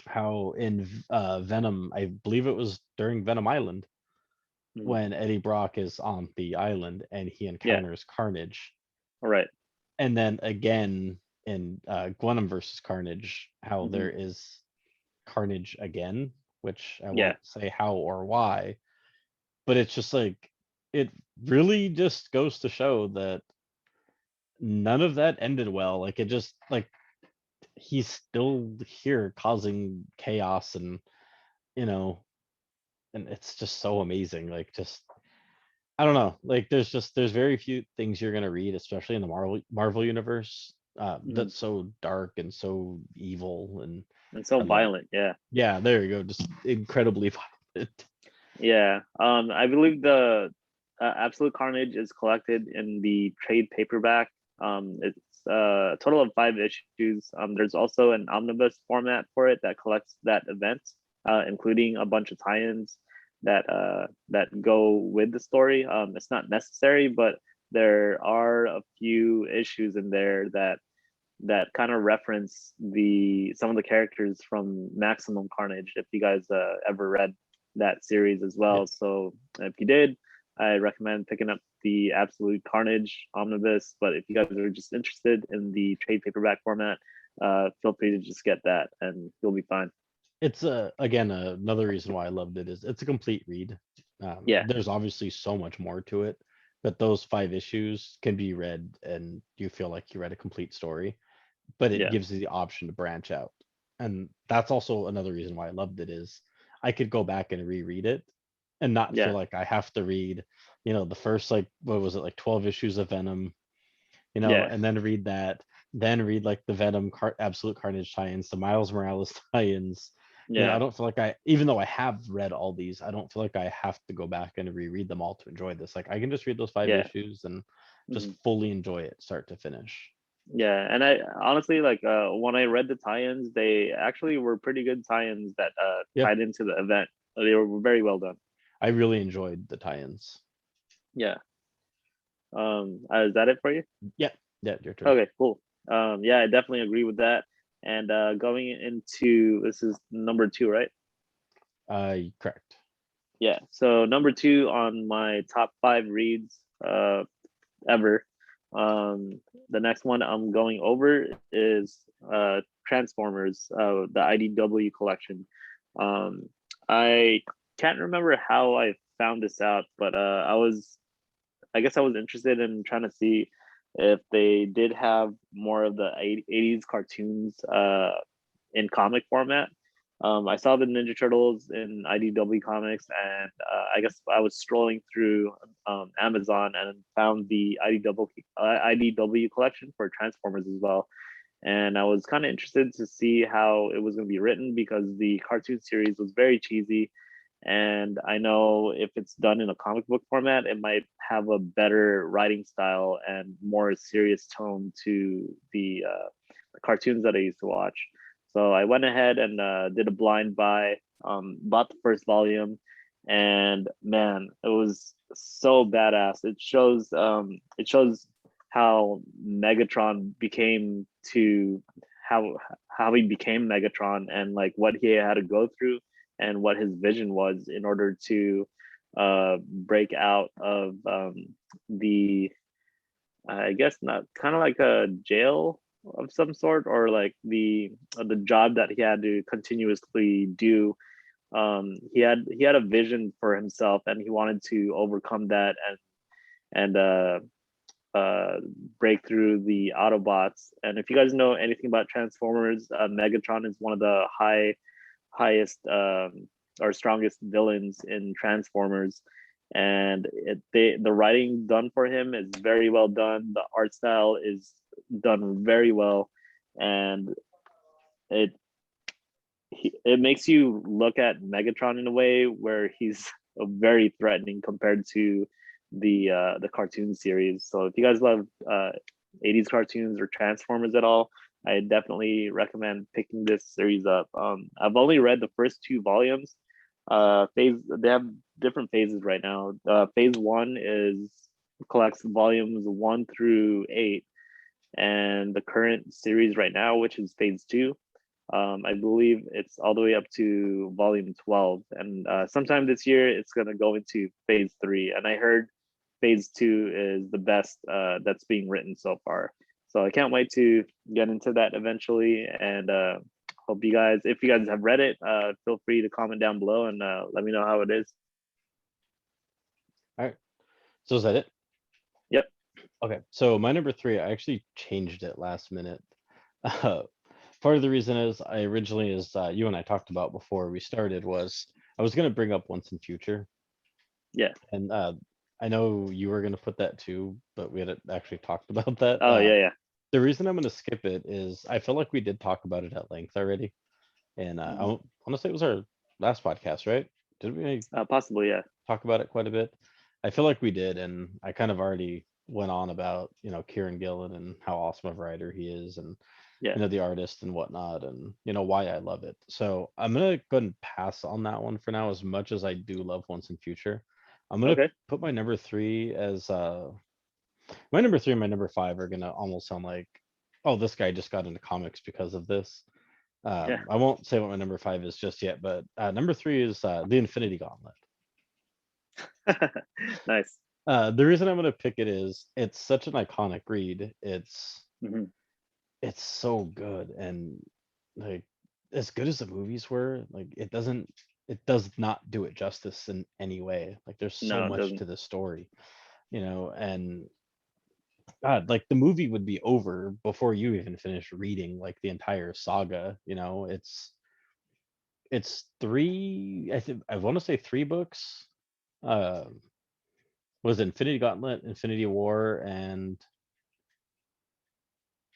how in Venom, I believe it was during Venom Island, Mhm. when Eddie Brock is on the island and he Yeah. encounters Carnage, All right. and then again in Gwenom versus Carnage, how Mhm. there is Carnage again, which I Yeah. won't say how or why, but it's just like it really just goes to show that none of that ended well. Like it just like he's still here causing chaos and you know and it's just so amazing. Like just I don't know. Like there's very few things you're gonna read, especially in the Marvel universe, Mhm. that's so dark and so evil And so and that. violent. Yeah. Yeah, there you go. Just incredibly violent. Yeah. I believe the Absolute Carnage is collected in the trade paperback. It's a total of 5 issues. There's also an omnibus format for it that collects that event, including a bunch of tie-ins that go with the story. It's not necessary, but there are a few issues in there that kind of reference the some of the characters from Maximum Carnage. If you guys ever read that series as well, Yes. so if you did, I recommend picking up the Absolute Carnage omnibus. But if you guys are just interested in the trade paperback format, feel free to just get that, and you'll be fine. It's again another reason why I loved it is it's a complete read. Yeah, There's obviously so much more to it, but those 5 issues can be read and you feel like you read a complete story, but it yeah, gives you the option to branch out. And that's also another reason why I loved it is I could go back and reread it and not feel yeah, like I have to read, the first like what was it like 12 issues of Venom, yeah, and then read that, then read like the Absolute Carnage tie-ins, the Miles Morales tie-ins. I yeah. don't feel like even though I have read all these, I don't feel like I have to go back and reread them all to enjoy this. Like I can just read those five Yeah. issues and just Mhm. fully enjoy it start to finish. Yeah, and I honestly like when I read the tie-ins, they actually were pretty good tie-ins that Yeah, tied into the event. They were very well done. I really enjoyed the tie-ins. Yeah. Is that it for you? Yeah, yeah, your turn. Okay, cool. Yeah, I definitely agree with that. And going into this is number two, right? Correct. Yeah. So number two on my top five reads ever. The next one I'm going over is Transformers, the IDW collection. Um, I can't remember how I found this out, but I guess I was interested in trying to see if they did have more of the 80s cartoons in comic format. I saw the Ninja Turtles in IDW Comics, and I guess I was strolling through Amazon and found the IDW collection for Transformers as well. And I was kind of interested to see how it was going to be written because the cartoon series was very cheesy. And I know if it's done in a comic book format, it might have a better writing style and more serious tone to the cartoons that I used to watch. So I went ahead and did a blind buy, bought the first volume, and man, it was so badass. It shows how Megatron became to how he became Megatron and like what he had to go through and what his vision was in order to break out of the I guess not kind of like a jail of some sort or like the job that he had to continuously do. He had a vision for himself and he wanted to overcome that and uh, break through the Autobots. And if you guys know anything about Transformers, Megatron is one of the highest or strongest villains in Transformers. And the writing done for him is very well done. The art style is done very well, and it it makes you look at Megatron in a way where he's very threatening compared to the cartoon series. So if you guys love 80s cartoons or Transformers at all, I definitely recommend picking this series up. I've only read the first two volumes. Phase They have different phases right now. Phase one is collects volumes 1 through 8, and the current series right now, which is phase two, I believe it's all the way up to volume 12. And sometime this year, it's going to go into phase three. And I heard phase two is the best that's being written so far. So I can't wait to get into that eventually. And hope you guys, if you guys have read it, feel free to comment down below and let me know how it is. All right. So is that it? Yep. Okay. So my number three, I actually changed it last minute. Part of the reason is I originally, as you and I talked about before we started, was I was going to bring up Once and Future. Yeah. And I know you were going to put that too, but we had actually talked about that. Oh, yeah. The reason I'm going to skip it is I feel like we did talk about it at length already. And I Mhm. want to say it was our last podcast, right? Did we Possibly, yeah. talk about it quite a bit? I feel like we did. And I kind of already went on about, Kieran Gillen and how awesome of a writer he is and, Yeah. the artist and whatnot and, why I love it. So I'm going to go ahead and pass on that one for now, as much as I do love Once and Future. I'm going to Okay. put my number three as my number three and my number five are gonna almost sound like, oh, this guy just got into comics because of this. Yeah. I won't say what my number five is just yet, but number three is the Infinity Gauntlet. Nice. The reason I'm gonna pick it is it's such an iconic read. Hmm. It's so good and like as good as the movies were, like it does not do it justice in any way. Like there's so No, it much doesn't. to the story, and God, like the movie would be over before you even finish reading like the entire saga. It's three. I think I want to say three books. Uh, was Infinity Gauntlet, Infinity War, and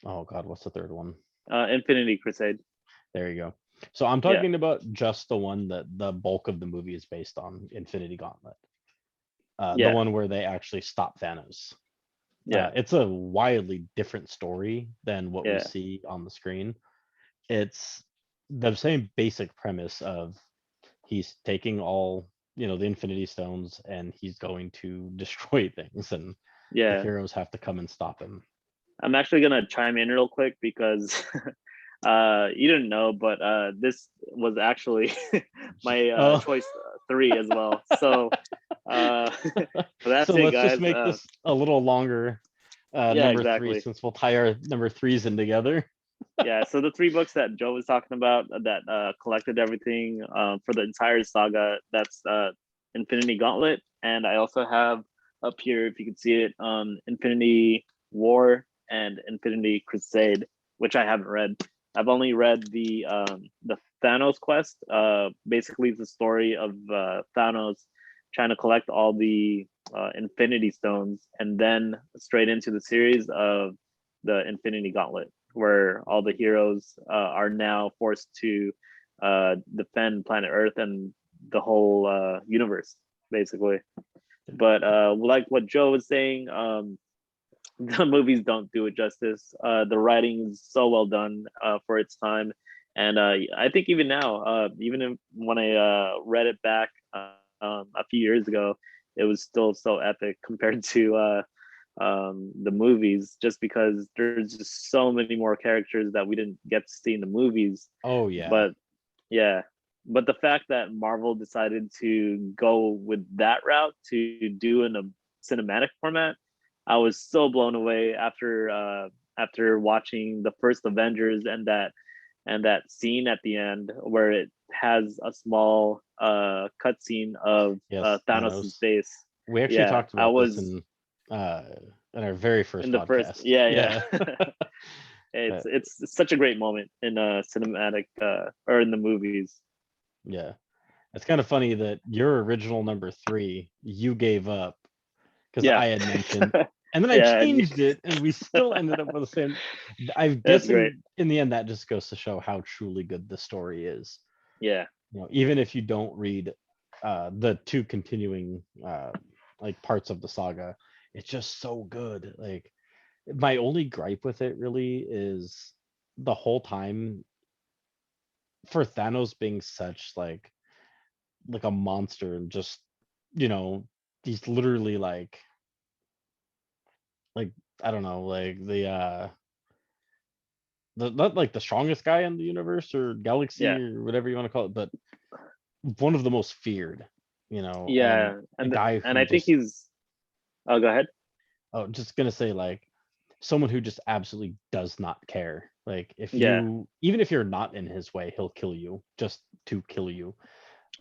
oh God, what's the third one? Infinity Crusade. There you go. So I'm Yeah. talking about just the one that the bulk of the movie is based on, Infinity Gauntlet. The Yeah. one where they actually stop Thanos. Yeah. It's a wildly different story than what we Yeah. see on the screen. It's the same basic premise of he's taking all, the Infinity Stones, and he's going to destroy things, and the Yeah. heroes have to come and stop him. I'm actually gonna chime in real quick because you didn't know, but this was actually my Oh, choice 3 as well. So that's so it, let's just guys. make this a little longer. Yeah, Number 3, exactly. since we'll tie our number 3s in together. Yeah, so the 3 books that Joe was talking about that collected everything for the entire saga, that's Infinity Gauntlet, and I also have up here, if you can see it, Infinity War and Infinity Crusade, which I haven't read. I've only read the Thanos quest. Basically, it's the story of Thanos trying to collect all the Infinity Stones, and then straight into the series of the Infinity Gauntlet, where all the heroes are now forced to defend planet Earth and the whole universe, basically. But like what Joe was saying, the movies don't do it justice. The writing is so well done for its time, and I think even now, when I read it back a few years ago, it was still so epic compared to the movies, just because there's just so many more characters that we didn't get to see in the movies. Oh yeah. But yeah, but the fact that Marvel decided to go with that route to do in a cinematic format, I was so blown away after watching the first Avengers, and that scene at the end where it has a small cutscene of Yes, Thanos' Thanos. face. We actually Yeah, talked I about this was uh our very first in the first. podcast. Yeah, Yeah. yeah. Uh, It's such a great moment in cinematic or in the movies. yeah. It's kind of funny that your original number 3 you gave up because Yeah. I had mentioned, and then I Yeah, changed it, and we still ended up with the same. I that's guess great. in the end that just goes to show how truly good the story is. Yeah, Even if you don't read the 2 continuing like parts of the saga, it's just so good. Like, my only gripe with it really is the whole time, for Thanos being such like a monster, and just, you know he's literally like I don't know, like the not like the strongest guy in the universe or galaxy yeah, or whatever you want to call it, but one of the most feared, and yeah, a and guy and who I think just, he's. Oh, go ahead. oh, just gonna say, like, someone who just absolutely does not care. Like, Yeah, even if you're not in his way, he'll kill you just to kill you.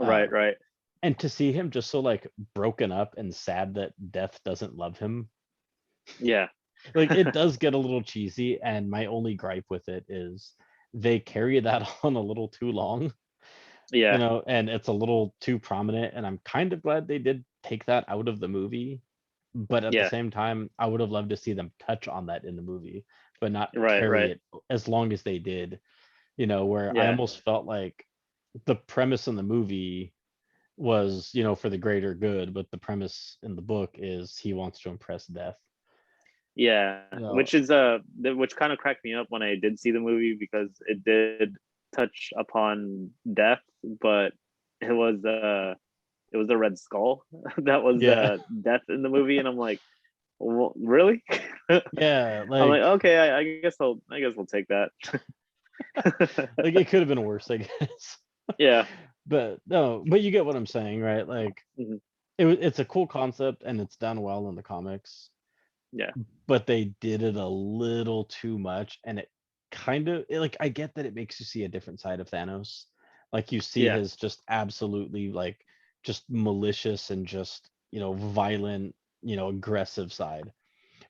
Uh, right, right. and to see him just so like broken up and sad that death doesn't love him, Yeah, like, it does get a little cheesy. And my only gripe with it is they carry that on a little too long, yeah, and it's a little too prominent. And I'm kind of glad they did take that out of the movie. But at the yeah. same time, I would have loved to see them touch on that in the movie, but not Right, carry right. it as long as they did, where I Yeah, almost felt like the premise in the movie was, for the greater good, but the premise in the book is he wants to impress death. yeah. You know, Which kind of cracked me up when I did see the movie, because it did touch upon death, but it was uh it was the Red Skull that was yeah, death in the movie, and I'm like, well, really? yeah, I'm like, like okay, I guess we'll take that. like it could have been worse, I guess. Yeah. But no, but you get what I'm saying, right? Like, Mhm. it's a cool concept and it's done well in the comics, Yeah. but they did it a little too much, and it kind of, like, I get that it makes you see a different side of Thanos. Like, you see Yeah. his just absolutely, like, just malicious and just, violent, aggressive side.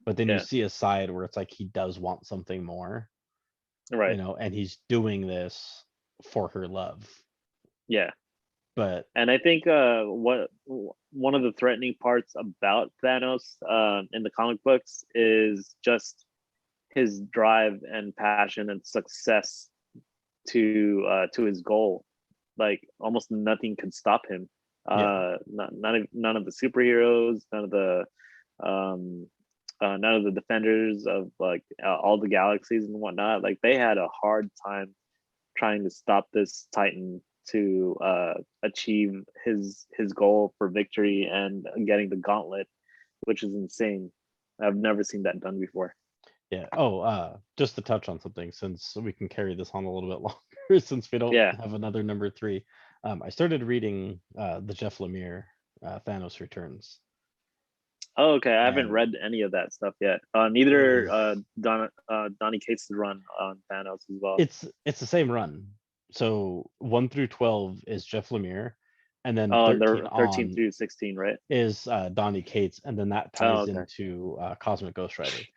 But then you Yeah. see a side where it's like he does want something more, Right. and he's doing this for her love. Yeah. But And I think what one of the threatening parts about Thanos in the comic books is just his drive and passion and success to his goal. Like almost nothing can stop him. yeah, None of the superheroes, none of the um, none of the defenders of like all the galaxies and whatnot. Like they had a hard time trying to stop this Titan to achieve his goal for victory and getting the gauntlet, which is insane. I've never seen that done before. Yeah. Oh, just to touch on something, since we can carry this on a little bit longer, since we don't Yeah. have another number 3. I started reading the Jeff Lemire Thanos Returns. Oh, okay. I haven't And read any of that stuff yet. it Neither is Donny Cates' run on Thanos as well. it's the same run. So 1 through 12 is Jeff Lemire, and then Oh, 13 they're 13 on through 16, right? is Donny Cates, and then that Oh, ties okay. into Cosmic Ghost Rider.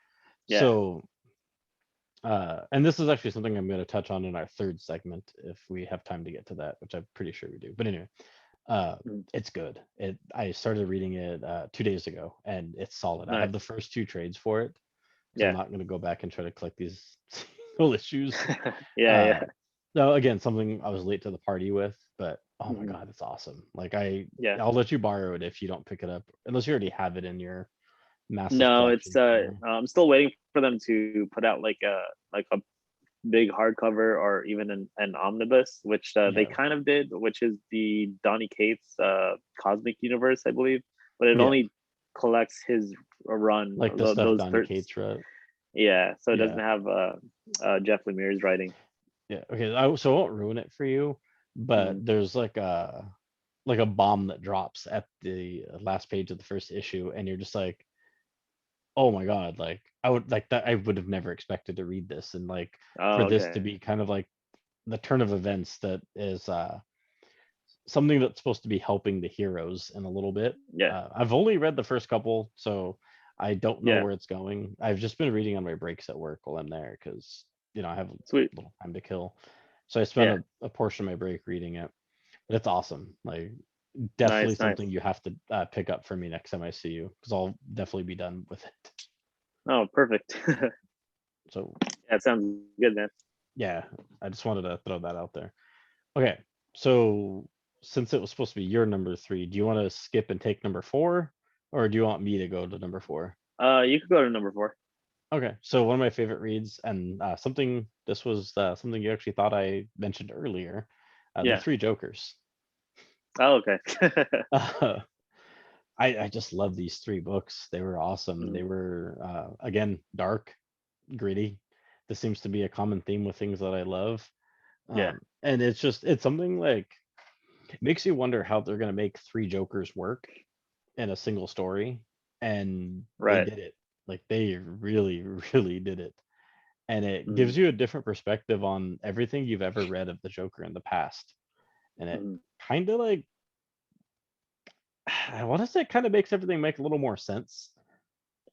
Yeah. So and this is actually something I'm going to touch on in our third segment if we have time to get to that, which I'm pretty sure we do. But anyway, Mm, it's good. I started reading it 2 days ago, and it's solid. I have the nice. first 2 trades for it, so I'm Yeah. not going to go back and try to collect these single issues. Yeah, yeah. No, again, something I was late to the party with, but oh my Mhm. god, it's awesome. Like Yeah. I'll let you borrow it if you don't pick it up, unless you already have it in your massive No, collection it's somewhere. I'm still waiting for them to put out like a big hardcover or even an omnibus, which they Yeah, kind of did, which is the Donny Cates Cosmic Universe, I believe, but it yeah, only collects his run, like the stuff those Donny 13. Cates wrote. Yeah, so it doesn't Yeah, have Jeff Lemire's writing. yeah. Okay, so I won't ruin it for you, but Mhm. there's like a bomb that drops at the last page of the first issue, and you're just like, oh my god, like I would like that. I would have never expected to read this, and like for Oh, this to okay. be kind of like the turn of events that is something that's supposed to be helping the heroes in a little bit. Yeah, I've only read the first couple, so I don't know yeah, where it's going. I've just been reading on my breaks at work while I'm there because I have a sweet. little time to kill. So I spent Yeah, a portion of my break reading it. But it's awesome. Like definitely nice, nice. something you have to pick up for me next time I see you because I'll definitely be done with it. Oh, perfect. So Yeah, it sounds good, man. yeah, I just wanted to throw that out there. Okay, so since it was supposed to be your number 3, do you want to skip and take number 4, or do you want me to go to number 4? You could go to number 4. Okay, so one of my favorite reads, and something this was something you actually thought I mentioned earlier, the Yeah. 3 Jokers. Oh, okay. Uh, I just love these 3 books. They were awesome. They Mhm. were again dark, gritty. This seems to be a common theme with things that I love. Yeah. And it's something like it makes you wonder how they're gonna make 3 Jokers work in a single story, and they Right. did it. Like they really, really did it. And it Mhm. gives you a different perspective on everything you've ever read of the Joker in the past. And it Mhm. kind of like I want to say it kind of makes everything make a little more sense.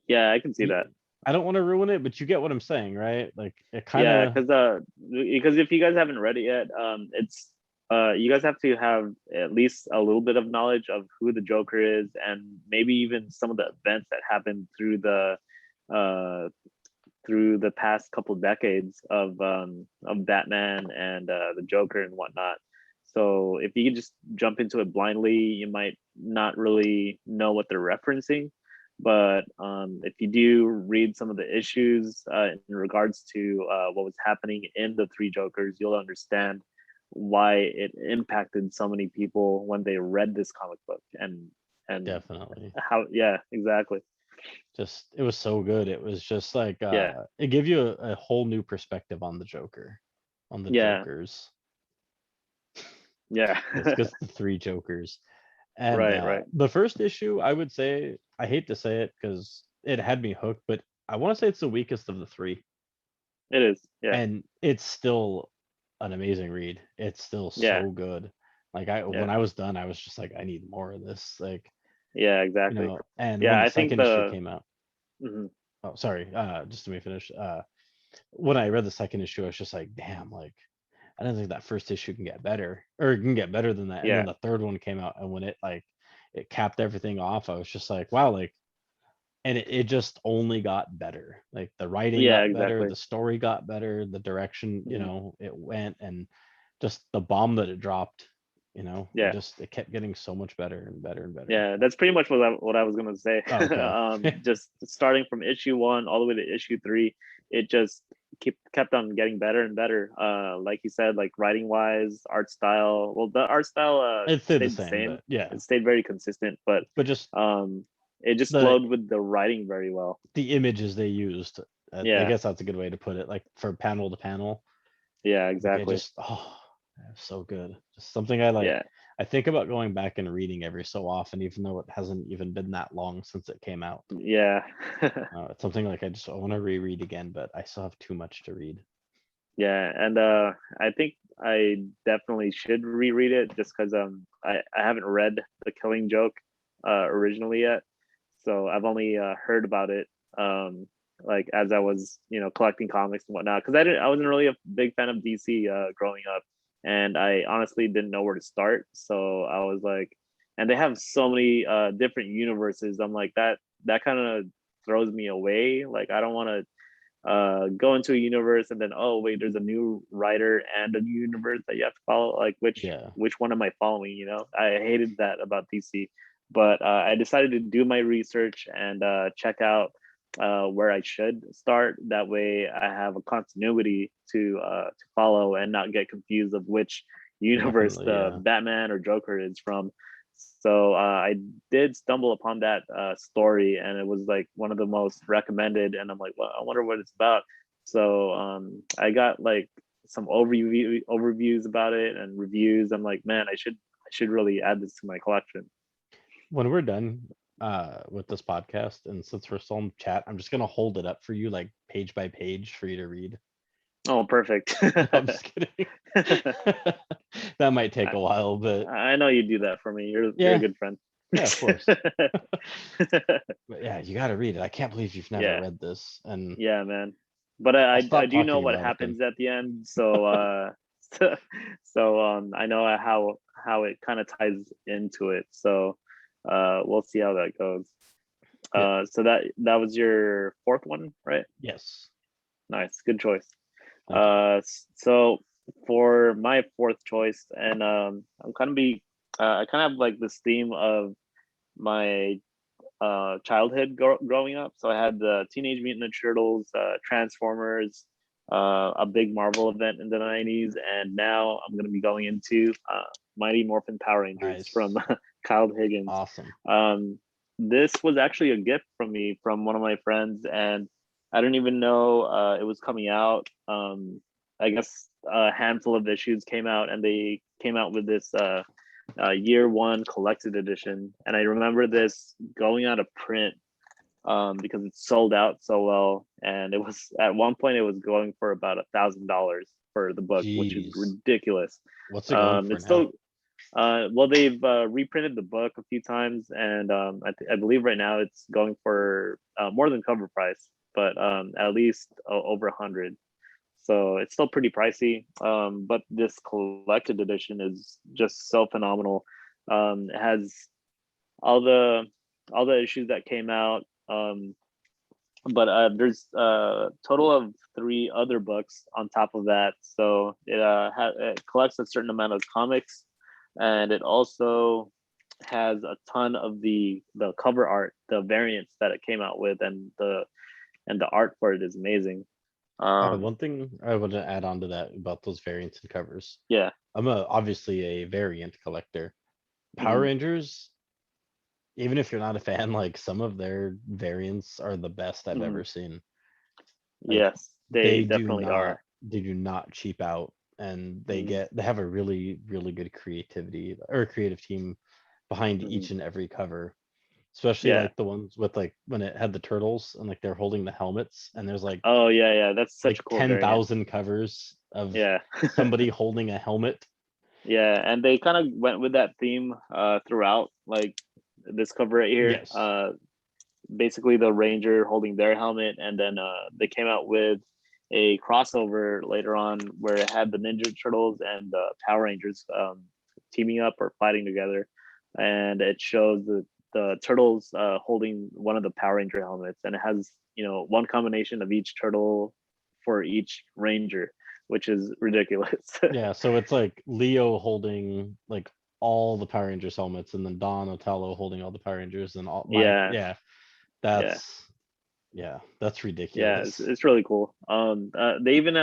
Yeah, I can see You, that. I don't want to ruin it, but you get what I'm saying, right? Like it kind Yeah, of because if you guys haven't read it yet, it's you guys have to have at least a little bit of knowledge of who the Joker is and maybe even some of the events that happened uh through the past couple decades of Batman and the Joker and whatnot. So if you just jump into it blindly, you might not really know what they're referencing. But if you do read some of the issues in regards to what was happening in the Three Jokers, you'll understand why it impacted so many people when they read this comic book and definitely how. Yeah, exactly. just it was so good. It was just like Yeah, it gave you a whole new perspective on the Joker, on the yeah, Jokers. yeah. It's just the 3 Jokers. And Right, right. the first issue, I would say, I hate to say it because it had me hooked, but I want to say it's the weakest of the 3. It is. Yeah, And it's still an amazing read. It's still yeah, so good. Like when yeah, I was done, I was just like, I need more of this. Like, yeah. Exactly. and when Yeah, the I think second issue the. came out, Mhm. oh sorry, just let me finish. When I read the second issue, I was just like, damn, like I don't think that first issue can get better, or it can get better than that. And then Yeah, the third one came out, and when it capped everything off, I was just like, wow, like, and it just only got better. Like the writing yeah. got better, Exactly. the story got better, the direction, Mhm. it went, and just the bomb that it dropped. You know, Yeah. it kept getting so much better and better and better. Yeah, that's pretty much what I was gonna say. Oh, okay. Just starting from issue 1 all the way to issue 3, it just kept on getting better and better. Like you said, like writing wise, art style. Well, the art style It stayed the stayed the same, same. but yeah. It stayed very consistent, but Just it just the flowed with the writing very well. images they used. I Yeah, guess that's a good way to put it. Like for panel to panel, yeah, like I exactly. just so good. Just something I like. Yeah, I think about going back and reading every so often, even though it hasn't even been that long since it came out. yeah. It's something like I want to reread again, but I still have too much to read. Yeah, and I think I definitely should reread it just because I haven't read The Killing Joke originally yet, so I've only heard about it like as I was collecting comics and whatnot, because I wasn't really a big fan of DC growing up, and I honestly didn't know where to start. So I was like, and they have so many different universes. I'm like that kind of throws me away. Like I don't want to go into a universe and then, oh wait, there's a new writer and a new universe that you have to follow. Like Yeah. which one am I following? I hated that about DC, but I decided to do my research and check out where I should start. That way I have a continuity to follow and not get confused of which universe Definitely, the yeah. Batman or Joker is from. So I did stumble upon that story, and it was like one of the most recommended. And I'm like, well, I wonder what it's about. So I got like some overviews about it and reviews. I'm like, man, I should really add this to my collection. When we're done with this podcast, and since we're still in chat, I'm just gonna hold it up for you, like page by page, for you to read. Oh, perfect. No, I'm just kidding. That might take a while, but I know you do that for me. You're a yeah, good friend. yeah, of course. But yeah, you got to read it. I can't believe you've never Yeah, read this, and yeah, man. But I'll I stop do know talking what about it then. happens at the end. So so I know how it kind of ties into it. So we'll see how that goes. Yeah. So that was your fourth one, right? Yes. Nice, good choice. Thank you. So for my fourth choice, and I'm kind of I kind of have like this theme of my childhood growing up. So I had the Teenage Mutant Ninja Turtles, Transformers, a big Marvel event in the 90s, and now I'm going to be going into Mighty Morphin Power Rangers from Nice. Kyle Higgins. Awesome. This was actually a gift from me from one of my friends, and I didn't even know it was coming out. I guess a handful of issues came out, and they came out with this year one collected edition. And I remember this going out of print because it sold out so well. And it was at one point it was going for about $1,000 for the book, which is Jeez. ridiculous. What's it going for It's now? still well, they've reprinted the book a few times, and I believe right now it's going for more than cover price, but at least over 100. So it's still pretty pricey. But this collected edition is just so phenomenal. It has all the issues that came out. But there's a total of 3 other books on top of that. So it collects a certain amount of comics, and it also has a ton of the cover art, the variants that it came out with, and the art for it is amazing. One thing I want to add on to that about those variants and covers. Yeah. I'm obviously a variant collector. Power Mhm. Rangers, even if you're not a fan, like some of their variants are the best I've Mhm. ever seen. Like Yes, they definitely are. they do not cheap out, and Mhm. they have a really good creativity or creative team behind Mhm. each and every cover. Especially Yeah. like the ones with like when it had the turtles and like they're holding the helmets and there's Oh yeah, yeah. That's such a cool variant. 10,000 covers of Yeah. somebody holding a helmet. Yeah, and they kind of went with that theme throughout, like this cover right here. Yes. Basically the Ranger holding their helmet, and then they came out with a crossover later on where it had the Ninja Turtles and the Power Rangers teaming up or fighting together, and it shows the turtles holding one of the Power Ranger helmets, and it has one combination of each turtle for each Ranger, which is ridiculous. Yeah, so it's like Leo holding like all the Power Rangers helmets, and then Don Otello holding all the Power Rangers, and all my Yeah, yeah, yeah, that's yeah. ridiculous. It's really cool. They even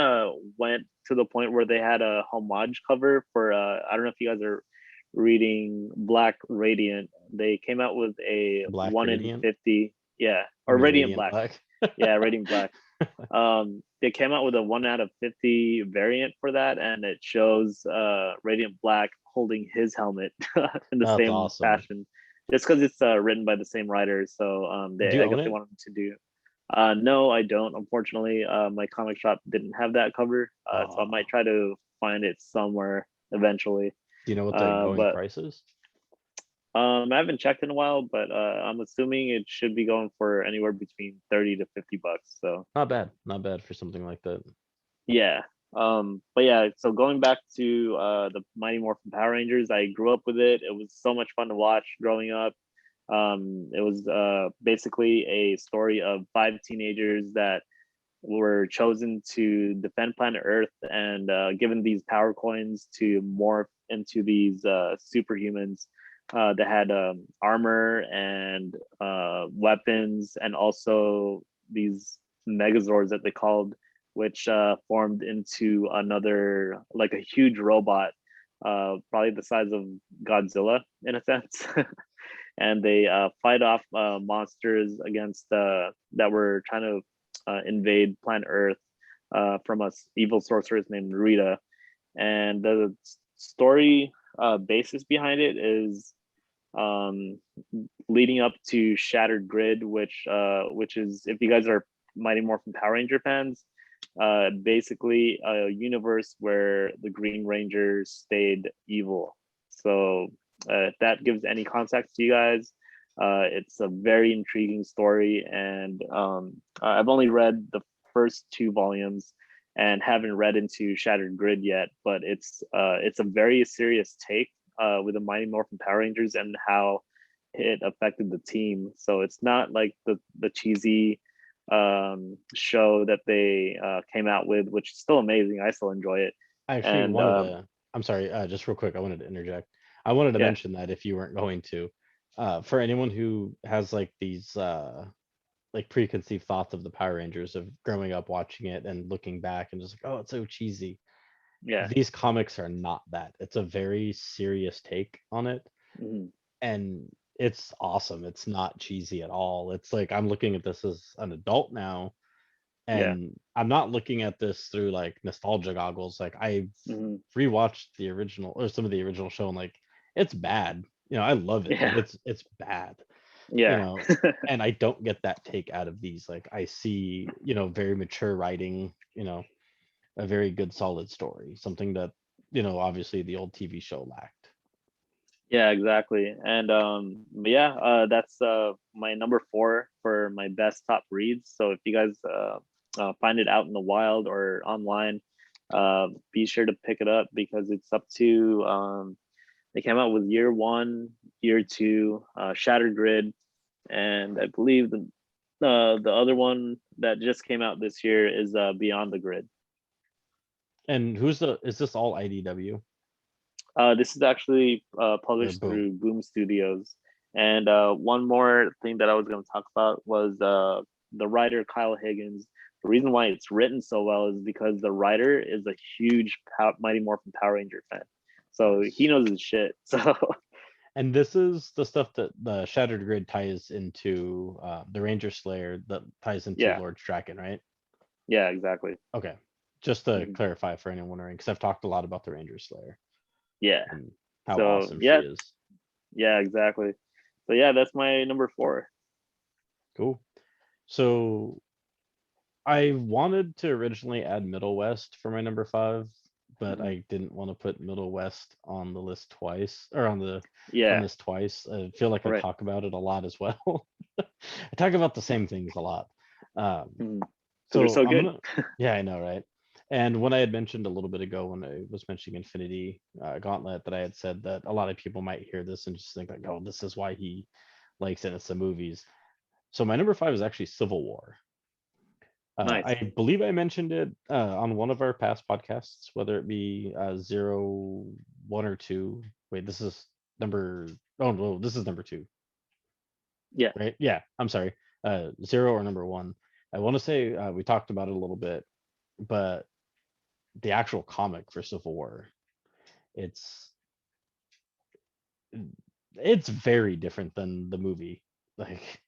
went to the point where they had a homage cover for I don't know if you guys are reading Black Radiant. They came out with a Black 1 in Radiant. 50, yeah, You or mean Radiant Radiant Black. Black? Yeah, Radiant Black. They came out with a 1 out of 50 variant for that, and it shows Radiant Black holding his helmet in the That's same awesome. fashion, just because it's written by the same writer. So Do they you I own guess they it? wanted to do. No, I don't. Unfortunately, my comic shop didn't have that cover, so I might try to find it somewhere eventually. Do you know what the going But price is? I haven't checked in a while, but I'm assuming it should be going for anywhere between 30 to $50. So Not bad for something like that. yeah. But yeah, so going back to the Mighty Morphin Power Rangers, I grew up with it. It was so much fun to watch growing up. It was basically a story of 5 teenagers that were chosen to defend planet Earth and given these power coins to morph into these superhumans that had armor and weapons, and also these megazords that they called, which formed into another, like a huge robot, probably the size of Godzilla in a sense. And they fight off monsters against that were trying to invade planet Earth from a evil sorceress named Rita. And the story basis behind it is um, leading up to Shattered Grid, which is, if you guys are Mighty Morphin Power Ranger fans, basically a universe where the Green Rangers stayed evil. So if that gives any context to you guys, it's a very intriguing story, and I've only read the first 2 volumes and haven't read into Shattered Grid yet. But it's a very serious take with the Mighty Morphin Power Rangers and how it affected the team. So it's not like the cheesy show that they came out with, which is still amazing. I still enjoy it. I actually And wanted to. I'm sorry, just real quick. I wanted to interject. I wanted to yeah, mention that if you weren't going to, for anyone who has like these like preconceived thoughts of the Power Rangers of growing up watching it and looking back and just like, oh, it's so cheesy. yeah, These comics are not that. It's a very serious take on it, mhm, and it's awesome. It's not cheesy at all. It's like I'm looking at this as an adult now, yeah, and I'm not looking at this through like nostalgia goggles. Like I've mhm, rewatched the original or some of the original show, and like it's bad. I love it, but yeah, it's bad. You yeah, know, and I don't get that take out of these. Like I see, very mature writing. A very good solid story, something that obviously the old TV show lacked. yeah, exactly. And but yeah, that's my number 4 for my best top reads. So if you guys find it out in the wild or online, be sure to pick it up, because it's up to they came out with year 1, year 2, Shattered Grid, and I believe the other one that just came out this year is Beyond the Grid. And is this all IDW This is actually or published Boom? through Boom Studios. And one more thing that I was going to talk about was the writer Kyle Higgins. The reason why it's written so well is because the writer is a huge Mighty Morphin Power Ranger fan, so he Nice. knows his shit. So And this is the stuff that the Shattered Grid ties into the Ranger Slayer that ties into yeah, Lord Draken, right? yeah, exactly. Okay. Just to Mhm. clarify for anyone wondering, because I've talked a lot about the Ranger Slayer Yeah. and how So awesome she yeah, is. yeah, exactly. So yeah, that's my number 4. Cool. So I wanted to originally add Middle West for my number 5, but Mhm. I didn't want to put Middle West on the list twice or on Yeah, this twice. I feel like I right. talk about it a lot as well. I talk about the same things a lot. Um, Because they're so so I'm good. gonna, yeah, I know, right? And when I had mentioned a little bit ago when I was mentioning Infinity Gauntlet, that I had said that a lot of people might hear this and just think like, oh, this is why he likes it. It's the movies. So my number 5 is actually Civil War. Nice. I believe I mentioned it on one of our past podcasts, whether it be 0, 1, or 2. Wait, this is number. Oh no, this is number 2, Yeah. right? Yeah, I'm sorry. 0 or number 1. I want to say we talked about it a little bit, but the actual comic for Civil War, it's it's very different than the movie. Like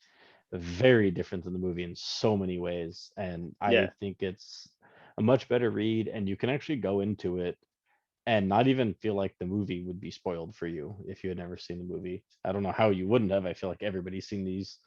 very different than the movie in so many ways, and I Yeah. think it's a much better read, and you can actually go into it and not even feel like the movie would be spoiled for you if you had never seen the movie. I don't know how you wouldn't have. I feel like everybody's seen these,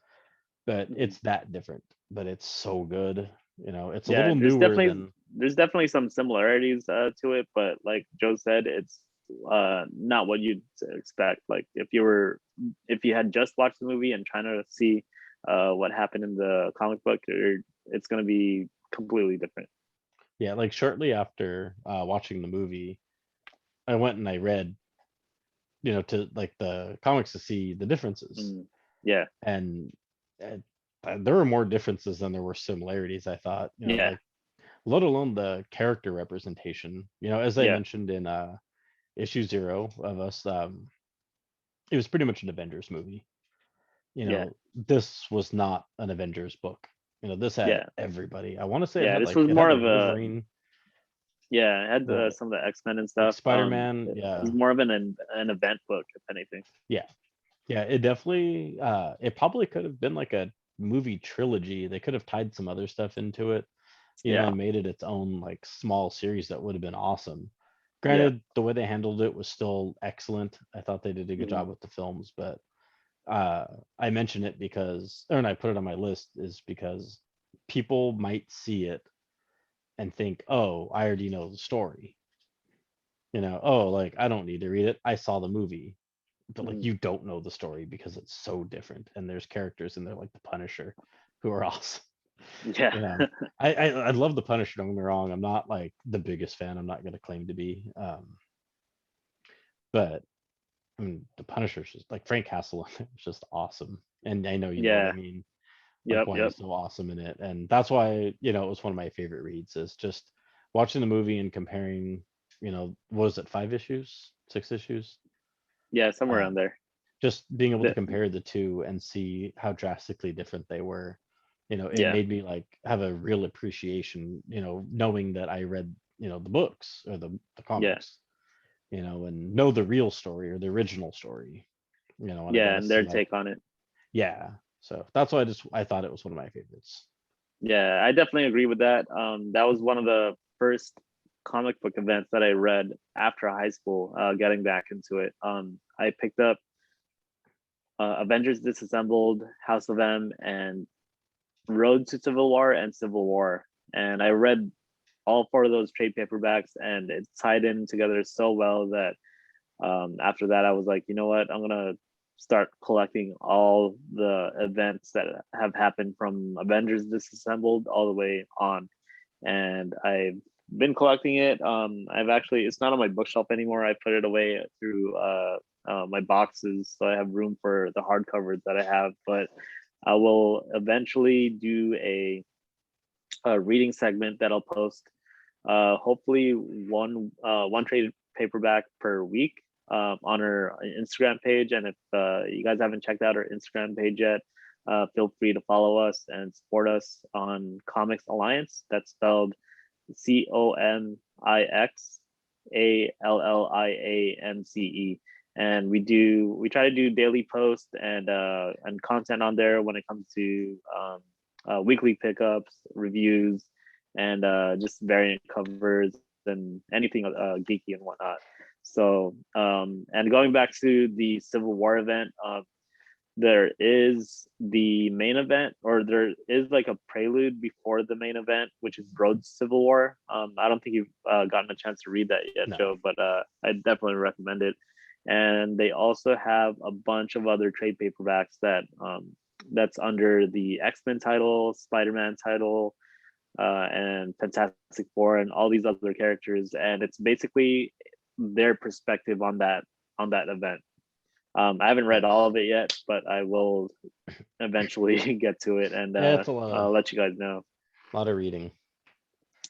but Mhm. it's that different. But it's so good. It's a Yeah, little newer than. there's definitely some similarities to it, but like Joe said, it's not what you'd expect. Like if you had just watched the movie and trying to see what happened in the comic book, it's going to be completely different. Yeah, like shortly after watching the movie, I went and I read, to like the comics to see the differences, Mm. Yeah, and uh, there were more differences than there were similarities. I thought, yeah, like let alone the character representation. As I yeah, mentioned in issue 0 of us, it was pretty much an Avengers movie. yeah, This was not an Avengers book. This had yeah, everybody. I want to say yeah. This was it had more the of a Wolverine, yeah. It had the some of the X-Men and like stuff. Spider-Man. It Yeah, was more of an event book, if anything. yeah, yeah. It definitely. It probably could have been like a movie trilogy. They could have tied some other stuff into it, Yeah, and made it its own like small series that would have been awesome. yeah, Granted, the way they handled it was still excellent. I thought they did a good hmm job with the films, but uh, I mention it because, or and I put it on my list is because people might see it and think, oh, I already know the story. Oh, like I don't need to read it. I saw the movie. But like hmm you don't know the story because it's so different. And there's characters in there like the Punisher who are awesome. yeah, You know, I love the Punisher, don't get me wrong. I'm not like the biggest fan. I'm not gonna claim to be. But I mean the Punisher's just like Frank Castle is just awesome. And I know you know what I yeah. mean, like Yep, why yep. he's so awesome in it. And that's why, it was one of my favorite reads is just watching the movie and comparing, what was it, 5 issues, 6 issues? Yeah, somewhere Uh, around there. just being able to The, compare the two and see how drastically different they were. It yeah, made me like have a real appreciation, knowing that I read, the books or the yeah, comics, and know the real story or the original story, and I got yeah, to and see their like, take on it. yeah. So that's why I thought it was one of my favorites. Yeah, I definitely agree with that. That was one of the first comic book events that I read after high school. Getting back into it, I picked up Avengers Disassembled, House of M, and Road to Civil War and Civil War, and I read all four of those trade paperbacks, and it tied in together so well that after that I was like, you know what, I'm gonna start collecting all the events that have happened from Avengers Disassembled all the way on, and I've been collecting it. I've actually, it's not on my bookshelf anymore. I put it away through my boxes, so I have room for the hardcovers that I have. But I will eventually do a reading segment that I'll post. Hopefully, one trade paperback per week on our Instagram page. And if you guys haven't checked out our Instagram page yet, feel free to follow us and support us on comiXalliance. That's spelled COMIXALLIANCE. And we try to do daily posts and content on there when it comes to weekly pickups, reviews, and just variant covers and anything geeky and whatnot. So and going back to the Civil War event, there is the main event, or there is like a prelude before the main event, which is Rhodes Civil War. I don't think you've gotten a chance to read that yet, No. Joe, but I definitely recommend it. And they also have a bunch of other trade paperbacks that's under the X-Men title, Spider-Man title, and Fantastic Four, and all these other characters. And it's basically their perspective on that event. I haven't read all Nice. of it yet, but I will eventually get to it, and Yeah, it's I'll let you guys know. lot of reading.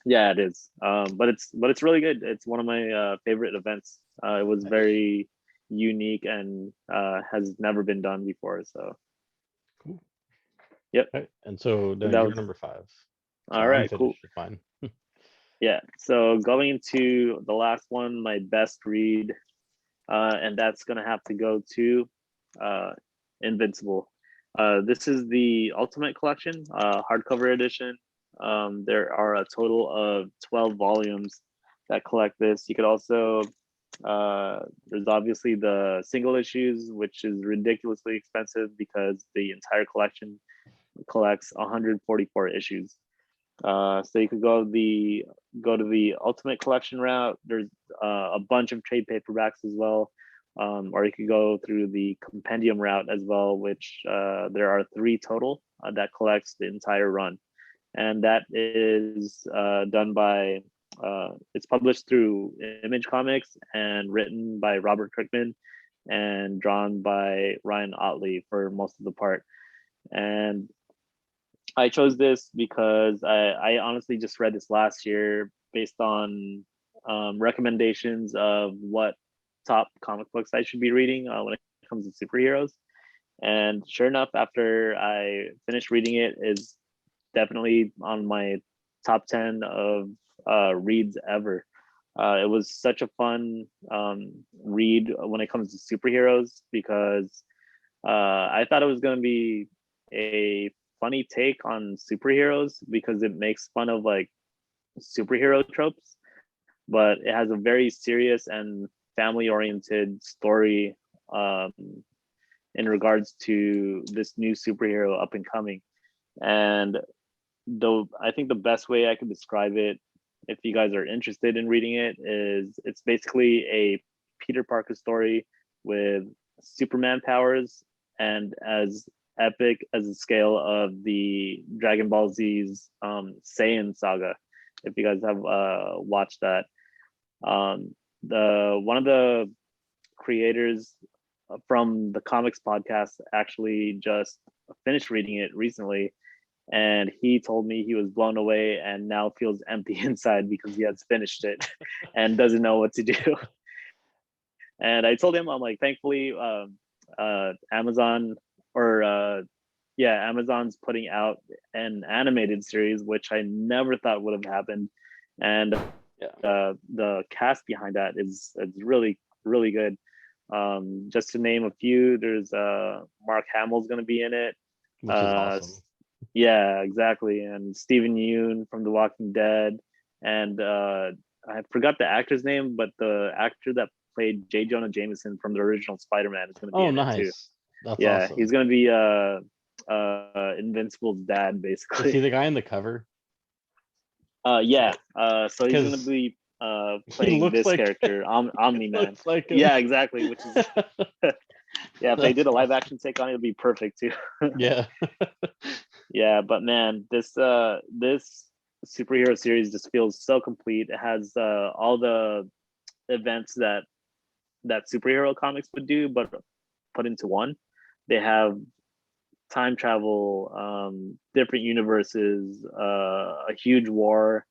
Yeah, it is. But it's really good. It's one of my favorite events. It was Nice. very unique and has never been done before. So Cool. yep. Okay. And so now That you're was number 5. So all I'm right. Cool. finished with mine. Yeah. So going into the last one, my best read, and that's gonna have to go to Invincible. This is the Ultimate Collection, hardcover edition. There are a total of 12 volumes that collect this. You could also, there's obviously the single issues, which is ridiculously expensive because the entire collection collects 144 issues. So you could go to the Ultimate Collection route. There's a bunch of trade paperbacks as well, or you could go through the compendium route as well, which there are 3 total that collects the entire run, and that is done by. It's published through Image Comics and written by Robert Kirkman and drawn by Ryan Otley for most of the part. And I chose this because I honestly just read this last year based on recommendations of what top comic books I should be reading when it comes to superheroes. And sure enough, after I finished reading it, it's definitely on my top 10 of reads ever. It was such a fun read when it comes to superheroes because I thought it was going to be a funny take on superheroes because it makes fun of like superhero tropes, but it has a very serious and family oriented story in regards to this new superhero up and coming. And though I think the best way I could describe it, if you guys are interested in reading it, is it's basically a Peter Parker story with Superman powers and as epic as the scale of the Dragon Ball Z's Saiyan Saga. If you guys have watched that, the one of the creators from the comics podcast actually just finished reading it recently, and he told me he was blown away and now feels empty inside because he has finished it and doesn't know what to do. And I told him, I'm like, thankfully, Amazon or Amazon's putting out an animated series, which I never thought would have happened. And the cast behind that is really, really good. Just to name a few, there's Mark Hamill's going to be in it. Which is awesome. Yeah, exactly. And Stephen Yeun from The Walking Dead. And I forgot the actor's name, but the actor that played J. Jonah Jameson from the original Spider-Man is going to be in it too. That's yeah, awesome. he's going to be Invincible's dad, Is basically. he the guy in the cover? So he's going to be playing this character, Omni-Man. Like yeah, exactly. Which is if they did a live action take on it, it'd be perfect too. Yeah. Yeah, but man, this superhero series just feels so complete. It has all the events that superhero comics would do, but put into one. They have time travel, different universes, a huge war.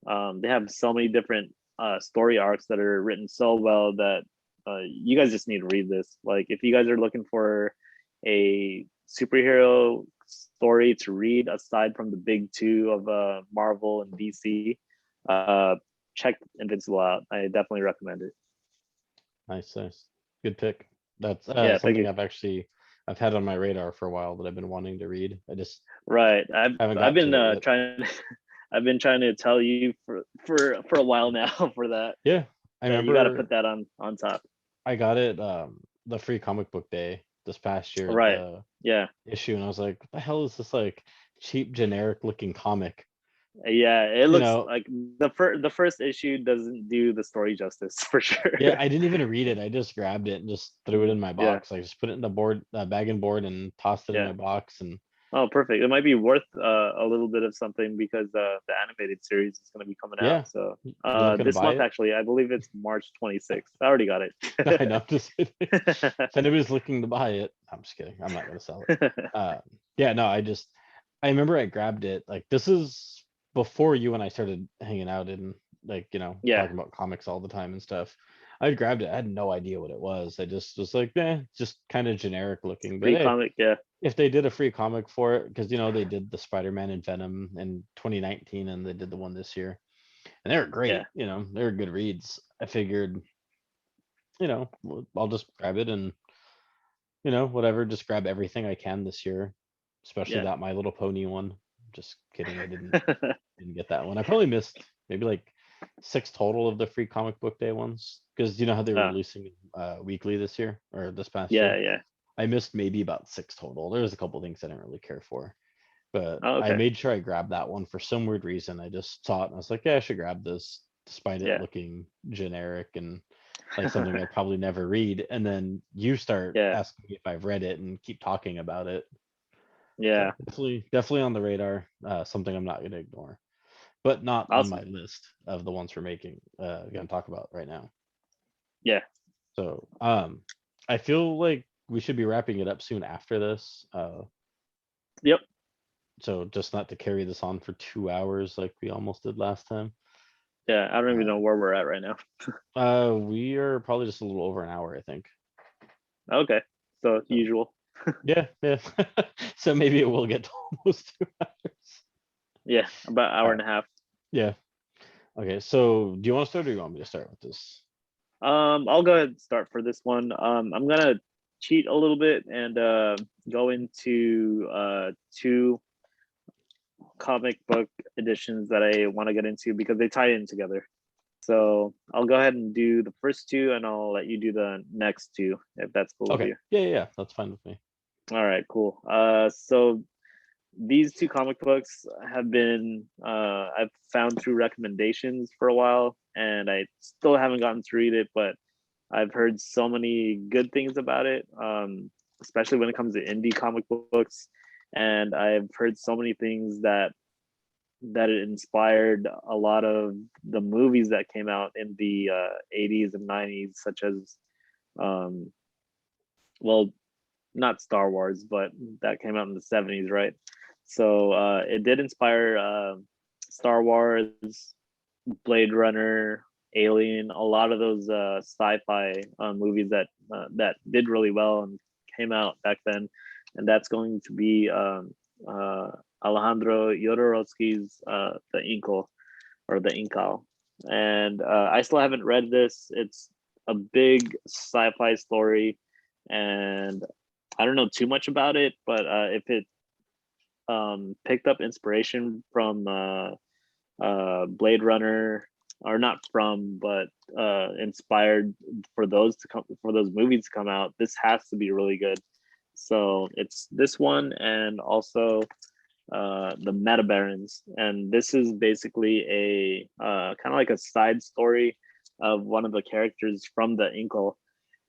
They have so many different story arcs that are written so well that you guys just need to read this. Like, if you guys are looking for a superhero story to read aside from the big two of Marvel and DC, check Invincible out. I definitely recommend it. Nice. Good pick. That's something I've had on my radar for a while that I've been wanting to read. I just right. I've been trying. I've been trying to tell you for a while now for that. Yeah, I remember. You got to put that on top. I got it the free comic book day this past year. Right. Issue, and I was like, what the hell is this like cheap generic looking comic? Yeah, it looks like the first issue doesn't do the story justice for sure. Yeah, I didn't even read it. I just grabbed it and just threw it in my box. I just put it in the bag and board and tossed it in my box. And oh, perfect. It might be worth a little bit of something because the animated series is going to be coming out. So this month, actually, I believe it's March 26th. I already got it. I know. Just if anybody's looking to buy it, I'm just kidding. I'm not going to sell it. I remember I grabbed it. Like, this is before you and I started hanging out and talking about comics all the time and stuff. I grabbed it. I had no idea what it was. I just was like, just kind of generic looking. But Free hey, comic, yeah, if they did a free comic for it, because they did the Spider-Man and Venom in 2019, and they did the one this year, and they were yeah, great. They were good reads. I figured, I'll just grab it and whatever, just grab everything I can this year, especially yeah. that My Little Pony one. Just kidding, I didn't get that one. I probably missed maybe like 6 total of the free comic book day ones, because you know how they were uh, releasing weekly this year or this past yeah, year. yeah. I missed maybe about 6 total. There was a couple things I didn't really care for, but Oh, I okay, made sure I grabbed that one for some weird reason. I just saw it and I was like, yeah, I should grab this, despite it yeah, looking generic and like something I'd probably never read. And then you start yeah, asking me if I've read it and keep talking about it. yeah. So definitely on the radar. Something I'm not going to ignore, but not on my Awesome. list of the ones we're making. Going to talk about right now. Yeah. So I feel like we should be wrapping it up soon after this. Yep. So just not to carry this on for 2 hours like we almost did last time. Yeah. I don't even Uh, know where we're at right now. we are probably just a little over an hour, I think. Okay. So So usual. yeah. So maybe it will get to almost 2 hours. Yeah. About All hour and right. a half. Yeah. Okay. So do you want to start or do you want me to start with this? I'll go ahead and start for this one. I'm gonna cheat a little bit and go into two comic book editions that I want to get into because they tie in together. So I'll go ahead and do the first two, and I'll let you do the next two if that's cool with Okay. you. Yeah. That's fine with me. All right, cool. So these two comic books have been I've found through recommendations for a while, and I still haven't gotten to read it, but I've heard so many good things about it, especially when it comes to indie comic books. And I've heard so many things that it inspired a lot of the movies that came out in the 80s and 90s, such as, um, well, not Star Wars, but that came out in the 70s, right? So it did inspire Star Wars, Blade Runner, Alien, a lot of those sci-fi movies that did really well and came out back then, and that's going to be Alejandro Jodorowsky's The Inkle or The Inkal, and I still haven't read this. It's a big sci-fi story, and I don't know too much about it, but if it picked up inspiration from Blade Runner, or not from, but inspired for those movies to come out, this has to be really good. So it's this one, and also the Meta Barons, and this is basically a kind of like a side story of one of the characters from the Inkle.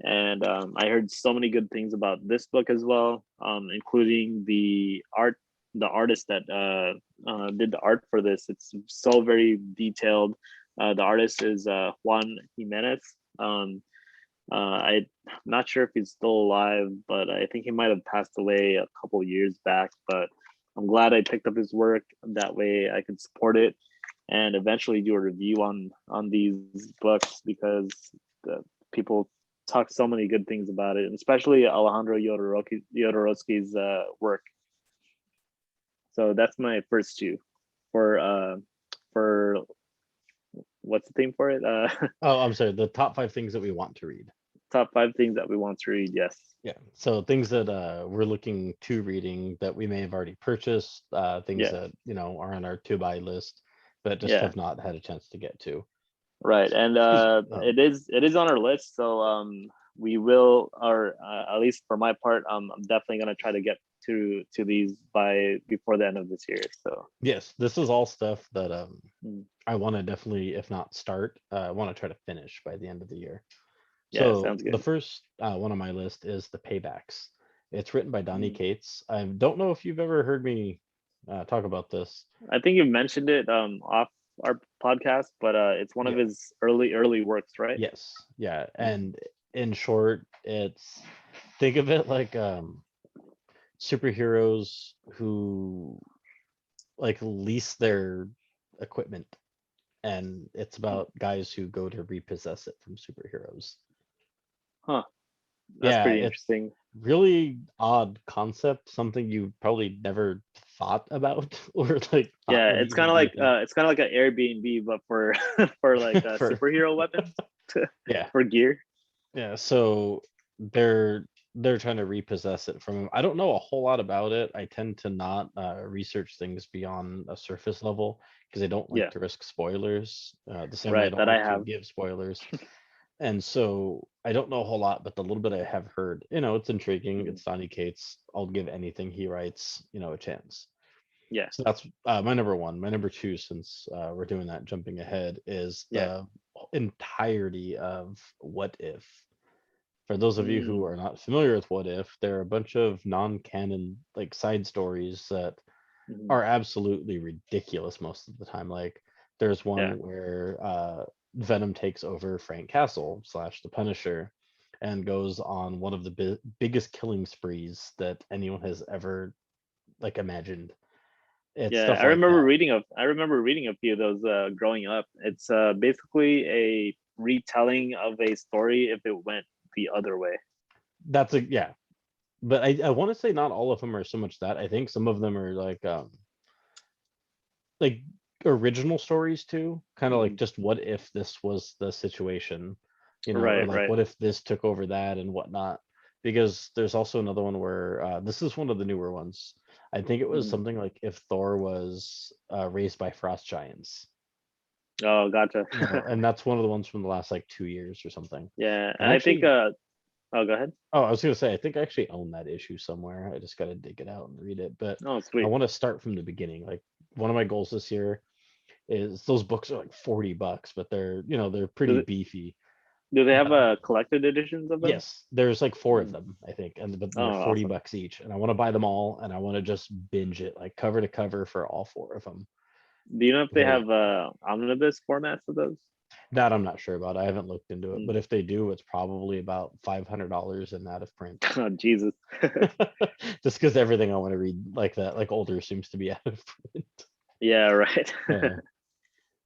And I heard so many good things about this book as well, including the artist that did the art for this. It's so very detailed. The artist is Juan Jimenez. I'm not sure if he's still alive, but I think he might have passed away a couple years back. But I'm glad I picked up his work. That way I could support it and eventually do a review on these books, because the people talk so many good things about it, and especially Alejandro Jodorowsky's work. So that's my first two for what's the theme for it? Oh, I'm sorry. The top 5 things that we want to read. Top 5 things that we want to read. Yes. Yeah. So things that we're looking to reading that we may have already purchased, things Yeah. that, are on our to buy list, but just Yeah. have not had a chance to get to. Right. And Excuse me. it is on our list. So we will, or at least for my part, I'm definitely gonna try to get to these by before the end of this year. So Yes, this is all stuff that mm, I want to definitely, if not start, I want to try to finish by the end of the year. yeah, So sounds the good. first one on my list is The Paybacks. It's written by Donny Mm. Cates. I don't know if you've ever heard me talk about this. I think you've mentioned it off our podcast, but it's one of Yeah. his early works, right? Yes. Yeah. Mm. And in short, it's think of it like superheroes who like lease their equipment and it's about guys who go to repossess it from superheroes. Huh. That's Yeah, pretty it's interesting. really odd concept, something you probably never thought about or like thought Yeah, would it's even kind of be a like thing an Airbnb, but for for like for superhero weapons yeah. for gear. Yeah, so they're trying to repossess it from him. I don't know a whole lot about it. I tend to not research things beyond a surface level because I don't like Yeah, to risk spoilers. The same way I right. don't That I like to have. give spoilers. And so I don't know a whole lot, but the little bit I have heard, it's intriguing. Mhm. It's Donny Cates. I'll give anything he writes, a chance. Yeah, So that's my number one. My number two, since we're doing that, jumping ahead, is yeah. the entirety of What If. For those of you who Mm, are not familiar with What If, there are a bunch of non-canon like side stories that mhm. are absolutely ridiculous most of the time. Like there's Yeah, one where Venom takes over Frank Castle slash the Punisher and goes on one of the biggest killing sprees that anyone has ever like imagined. It's yeah. stuff like that. I remember reading a few of those growing up. It's basically a retelling of a story if it went the other way. That's a yeah. But I want to say not all of them are so much that. I think some of them are like original stories too, kind of like Mhm. just what if this was the situation, or Right, like right. what if this took over that and whatnot. Because there's also another one where this is one of the newer ones. I think it was Mhm. something like if Thor was raised by frost giants, Oh, gotcha. and that's one of the ones from the last like 2 years or something. Yeah, And I think. actually, Oh, go ahead. oh, I was gonna say I think I actually own that issue somewhere. I just gotta dig it out and read it. But Oh, I sweet. want to start from the beginning. Like one of my goals this year is those books are like $40, but they're Do pretty they, beefy. do they have But collected editions of them? yes, there's like four of Mm. them, I think, and but Oh, they're 40 awesome. bucks each. And I want to buy them all, and I want to just binge it like cover to cover for all four of them. Do you know if they They have omnibus formats of those? that I'm not sure about. I haven't looked into it, Mm. but if they do, it's probably about $500 and out of print. Oh, Jesus. Just because everything I want to read like that, like older, seems to be out of print. Yeah, right. Yeah.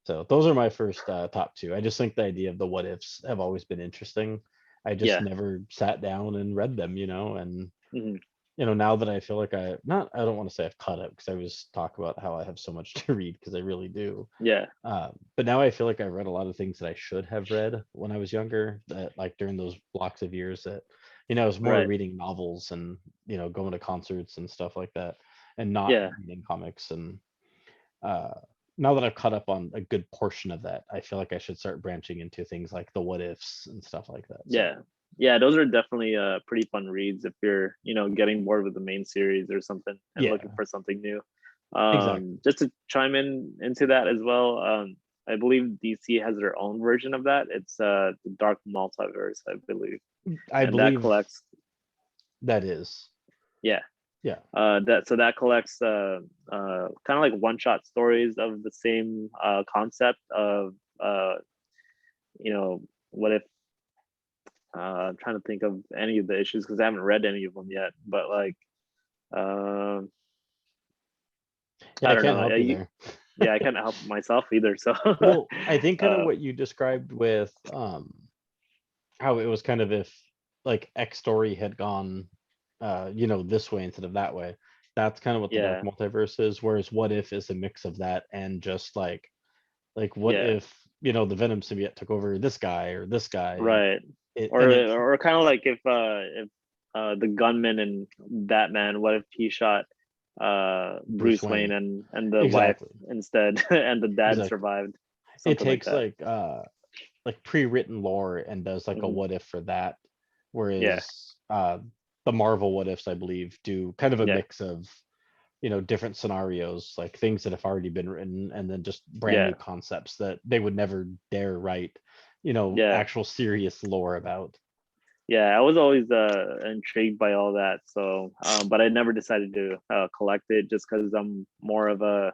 So those are my first top two. I just think the idea of the what ifs have always been interesting. I just Yeah. never sat down and read them, and Mhm. now that I feel like I don't want to say I've caught up because I always talk about how I have so much to read because I really do. Yeah. But now I feel like I've read a lot of things that I should have read when I was younger, that like during those blocks of years that, I was more Right. reading novels and, going to concerts and stuff like that and not Yeah. reading comics. And uh, now that I've caught up on a good portion of that, I feel like I should start branching into things like the what ifs and stuff like that. So Yeah. Yeah, those are definitely pretty fun reads if you're, getting bored with the main series or something and looking yeah, for something new. exactly. Just to chime in into that as well, I believe DC has their own version of that. It's the Dark Multiverse, I believe. I And that believe collects, that is. yeah, Yeah. that collects kind of like one shot stories of the same concept of uh what if I'm trying to think of any of the issues because I haven't read any of them yet, but like um Yeah, I I don't can't know. help you there. Yeah, I can't help myself either, so Well, I think kind of uh what you described with how it was kind of if like X story had gone this way instead of that way. That's kind of what the Dark yeah, Multiverse is, whereas What If is a mix of that and just like what yeah, if, the Venom symbiote took over this guy or this guy and right. it or and it or kind of like if the gunman in Batman, what if he shot Bruce Bruce Wayne Wayne. and the wife Exactly. instead and the dad Exactly. survived, It something like takes that. like pre-written lore and does like a Hmm. what if for that, Yeah, whereas the Marvel what ifs I believe do kind of a yeah, mix of different scenarios, like things that have already been written and then just brand yeah, new concepts that they would never dare write yeah. actual serious lore about. Yeah, I was always intrigued by all that. So, but I never decided to collect it just because I'm more of a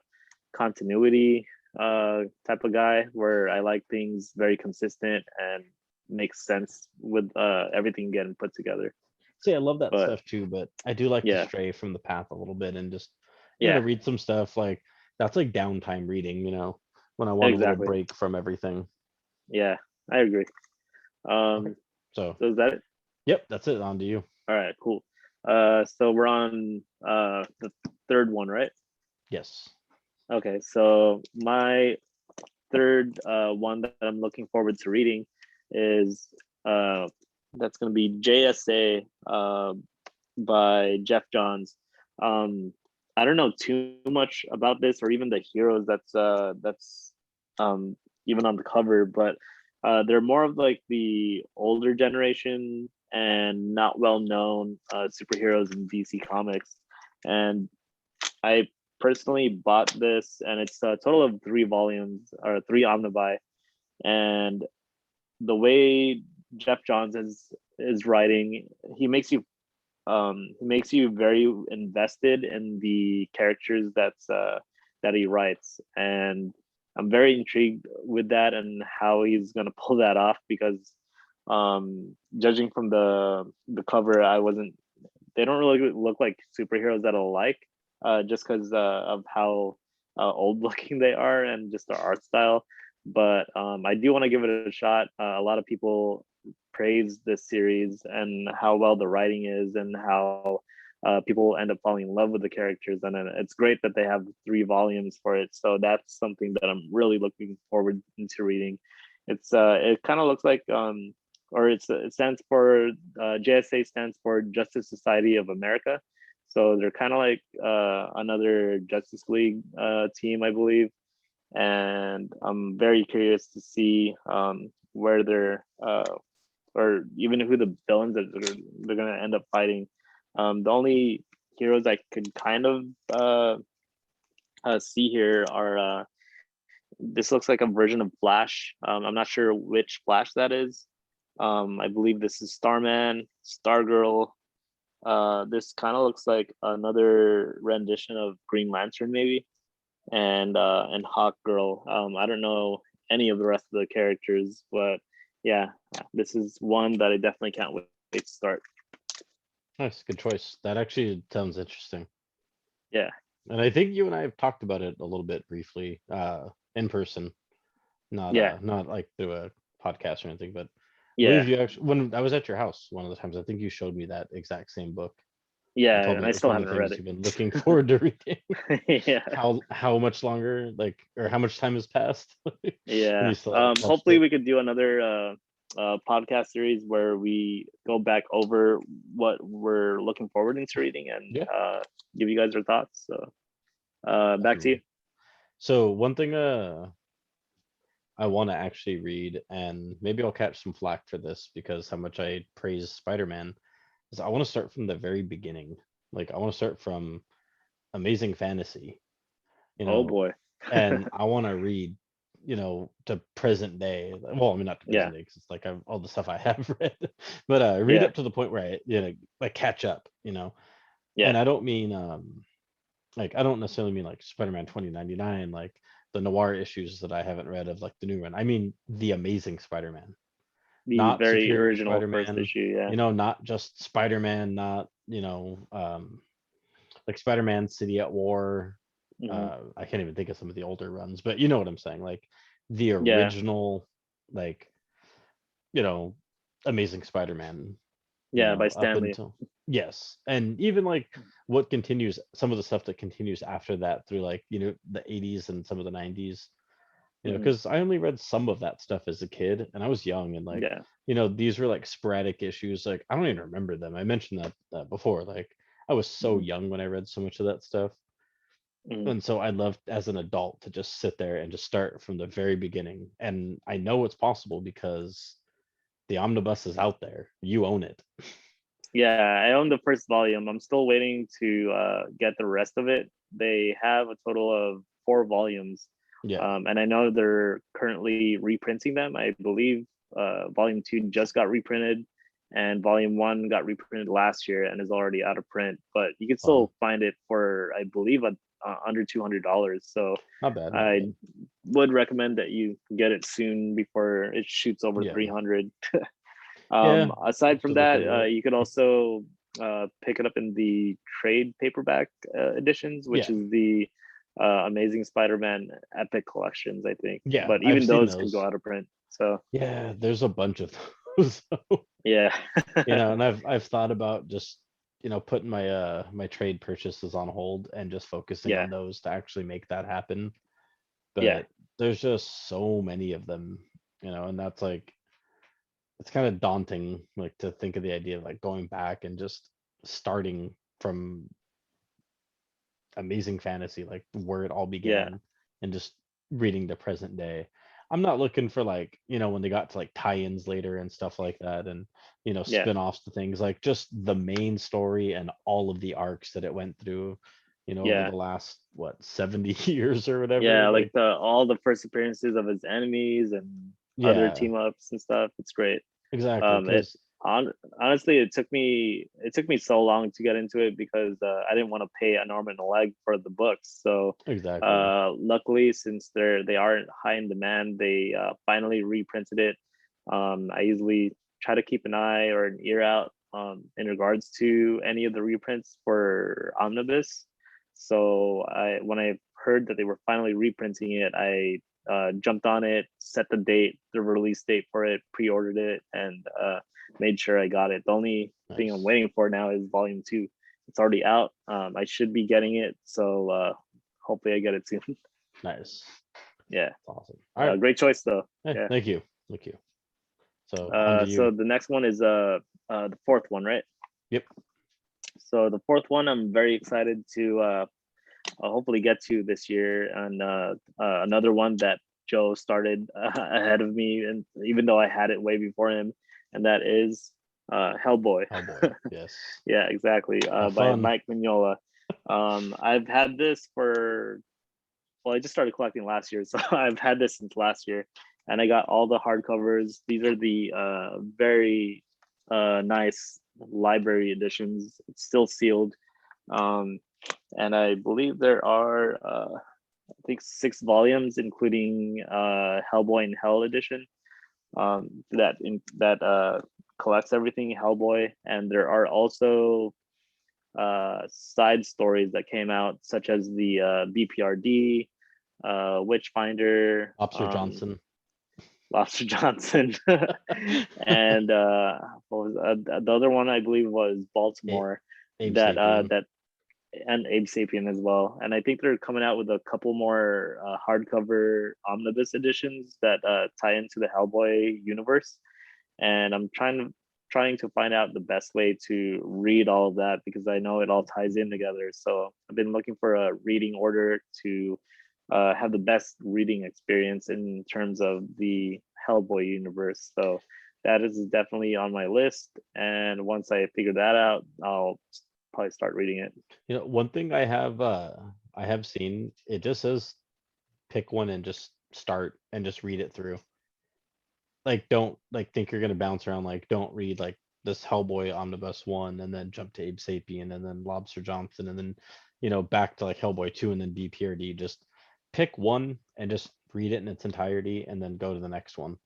continuity type of guy where I like things very consistent and makes sense with everything getting put together. See, I love that But stuff too, but I do like to yeah, stray from the path a little bit and just yeah, read some stuff like that's like downtime reading. when I want a little Exactly. break from everything. Yeah, I agree. Okay. So So is that it? yep, that's it. On to you. All right, cool. So we're on the third one, right? Yes. Okay, so my third one that I'm looking forward to reading is that's going to be JSA by Jeff Johns. I don't know too much about this or even the heroes that's even on the cover, but they're more of like the older generation and not well known superheroes in DC Comics. And I personally bought this, and it's a total of 3 volumes or 3 omnibuy. And the way Jeff Johns is writing, he makes you very invested in the characters that he writes, and I'm very intrigued with that and how he's gonna pull that off because judging from the cover, I wasn't. They don't really look like superheroes that I'll like, just because of how old looking they are and just their art style. But I do want to give it a shot. A lot of people praise this series and how well the writing is and how people end up falling in love with the characters. And it's great that they have 3 volumes for it. So that's something that I'm really looking forward into reading. It kind of looks like or it stands for JSA stands for Justice Society of America. So they're kind of like another Justice League team, I believe. And I'm very curious to see where they're or even who the villains that they're going to end up fighting. The only heroes I could kind of see here are this looks like a version of Flash. I'm not sure which Flash that is. I believe this is Starman, Stargirl. This kind of looks like another rendition of Green Lantern, maybe, and Hawk Girl. I don't know any of the rest of the characters, but yeah, this is one that I definitely can't wait to start. Nice, good choice. That actually sounds interesting. Yeah, And I think you and I have talked about it a little bit briefly, in person, yeah, not like through a podcast or anything, but I yeah, believe you actually when I was at your house one of the times, I think you showed me that exact same book and yeah, told me and it I was still one of haven't the read things you've been looking forward to reading. it. Yeah, How much longer, like, or how much time has passed? And yeah. you still haven't touched Hopefully it. we could do another podcast series where we go back over what we're looking forward into reading and Yeah, give you guys our thoughts. So back to you. definitely. So one thing I want to actually read, and maybe I'll catch some flack for this because how much I praise Spider-Man, is I want to start from the very beginning. Like I want to start from Amazing Fantasy, you Oh know, boy. and I want to read, to present day. Well, I mean not to Yeah, present day because it's like all the stuff I have read, but read yeah, up to the point where I, like catch up, yeah. and I don't mean like I don't necessarily mean like Spider-Man 2099, like the Noir issues that I haven't read of like the new one. I mean the Amazing Spider-Man, The not very Superior original first Spider-Man, issue. Yeah. not just Spider-Man, not like Spider-Man City at War. Hmm. I can't even think of some of the older runs, but you know what I'm saying, like the Yeah, original, like you know, Amazing Spider-Man, yeah. By up Stanley. until yes, and even like what continues, some of the stuff that continues after that through like the 80s and some of the 90s, Hmm. because I only read some of that stuff as a kid and I was young and like Yeah. these were like sporadic issues, like I don't even remember them. I mentioned that before, like I was so Hmm. young when I read so much of that stuff. Hmm. And so I loved as an adult to just sit there and just start from the very beginning. And I know it's possible because the omnibus is out there. You own it. Yeah, I own the first volume. I'm still waiting to get the rest of it. They have a total of 4 volumes, Yeah. and I know they're currently reprinting them. I believe volume 2 just got reprinted, and volume 1 got reprinted last year and is already out of print. But you can Wow. still find it for, I believe, under $200. So Not bad. Not I bad. would recommend that you get it soon before it shoots over Yeah. 300. Yeah. Aside from that, Absolutely right. you could also pick it up in the trade paperback editions, which Yeah. is the Amazing Spider-Man Epic Collections, I think. Yeah, But I've even seen those could go those. out of print. So Yeah, there's a bunch of those. yeah, And I've thought about just putting my trade purchases on hold and just focusing yeah, on those to actually make that happen. yeah, But there's just so many of them, and that's like it's kind of daunting, like to think of the idea of like going back and just starting from Amazing Fantasy, like where it all yeah, began, and just reading the present day. I'm not looking for like, when they got to like tie-ins later and stuff like that, and yeah, spin-offs to things, like just the main story and all of the arcs that it went through, over yeah, the last what 70 years or whatever. yeah. Like Like, the all the first appearances of his enemies and other yeah, team ups and stuff. It's great. exactly. It Because honestly, it took me so long to get into it because I didn't want to pay an arm and a leg for the books. So exactly. luckily, since they aren't high in demand, they finally reprinted it. I usually try to keep an eye or an ear out in regards to any of the reprints for Omnibus. So when I heard that they were finally reprinting it, I jumped on it, set the release date for it, pre-ordered it, and made sure I got it. The only thing I'm Nice. waiting for now is volume 2. It's already out. I should be getting it, so hopefully I get it soon. Nice. Yeah, Awesome. All right. great choice though. Hey, Yeah. thank you. Thank you. So on to you. So the next one is the fourth one, right? Yep. So the fourth one, I'm very excited to hopefully get to this year, and another one that Joe started ahead of me, and even though I had it way before him, and that is Hellboy. Hellboy. Yes. Yeah, exactly. Have By fun. Mike Mignola. I've had this for well, I just started collecting last year, so I've had this since last year, and I got all the hardcovers. These are the very nice library editions. It's still sealed, um, and I believe there are I think 6 volumes, including Hellboy in Hell edition. That collects everything Hellboy, and there are also side stories that came out, such as the BPRD, Witchfinder, Officer Johnson. Lobster Johnson, and what was the other one? I believe was A- Baltimore. Abe That Sapien. that and Abe Sapien as well. And I think they're coming out with a couple more hardcover omnibus editions that tie into the Hellboy universe. And I'm trying to find out the best way to read all of that because I know it all ties in together. So I've been looking for a reading order to have the best reading experience in terms of the Hellboy universe. So that is definitely on my list. And once I figure that out, I'll probably start reading it. One thing I have seen, it just says pick one and just start and just read it through. Like don't like think you're gonna bounce around, like don't read like this Hellboy Omnibus 1 and then jump to Abe Sapien and then Lobster Johnson and then back to like Hellboy 2 and then BPRD. Just pick one and just read it in its entirety and then go to the next one.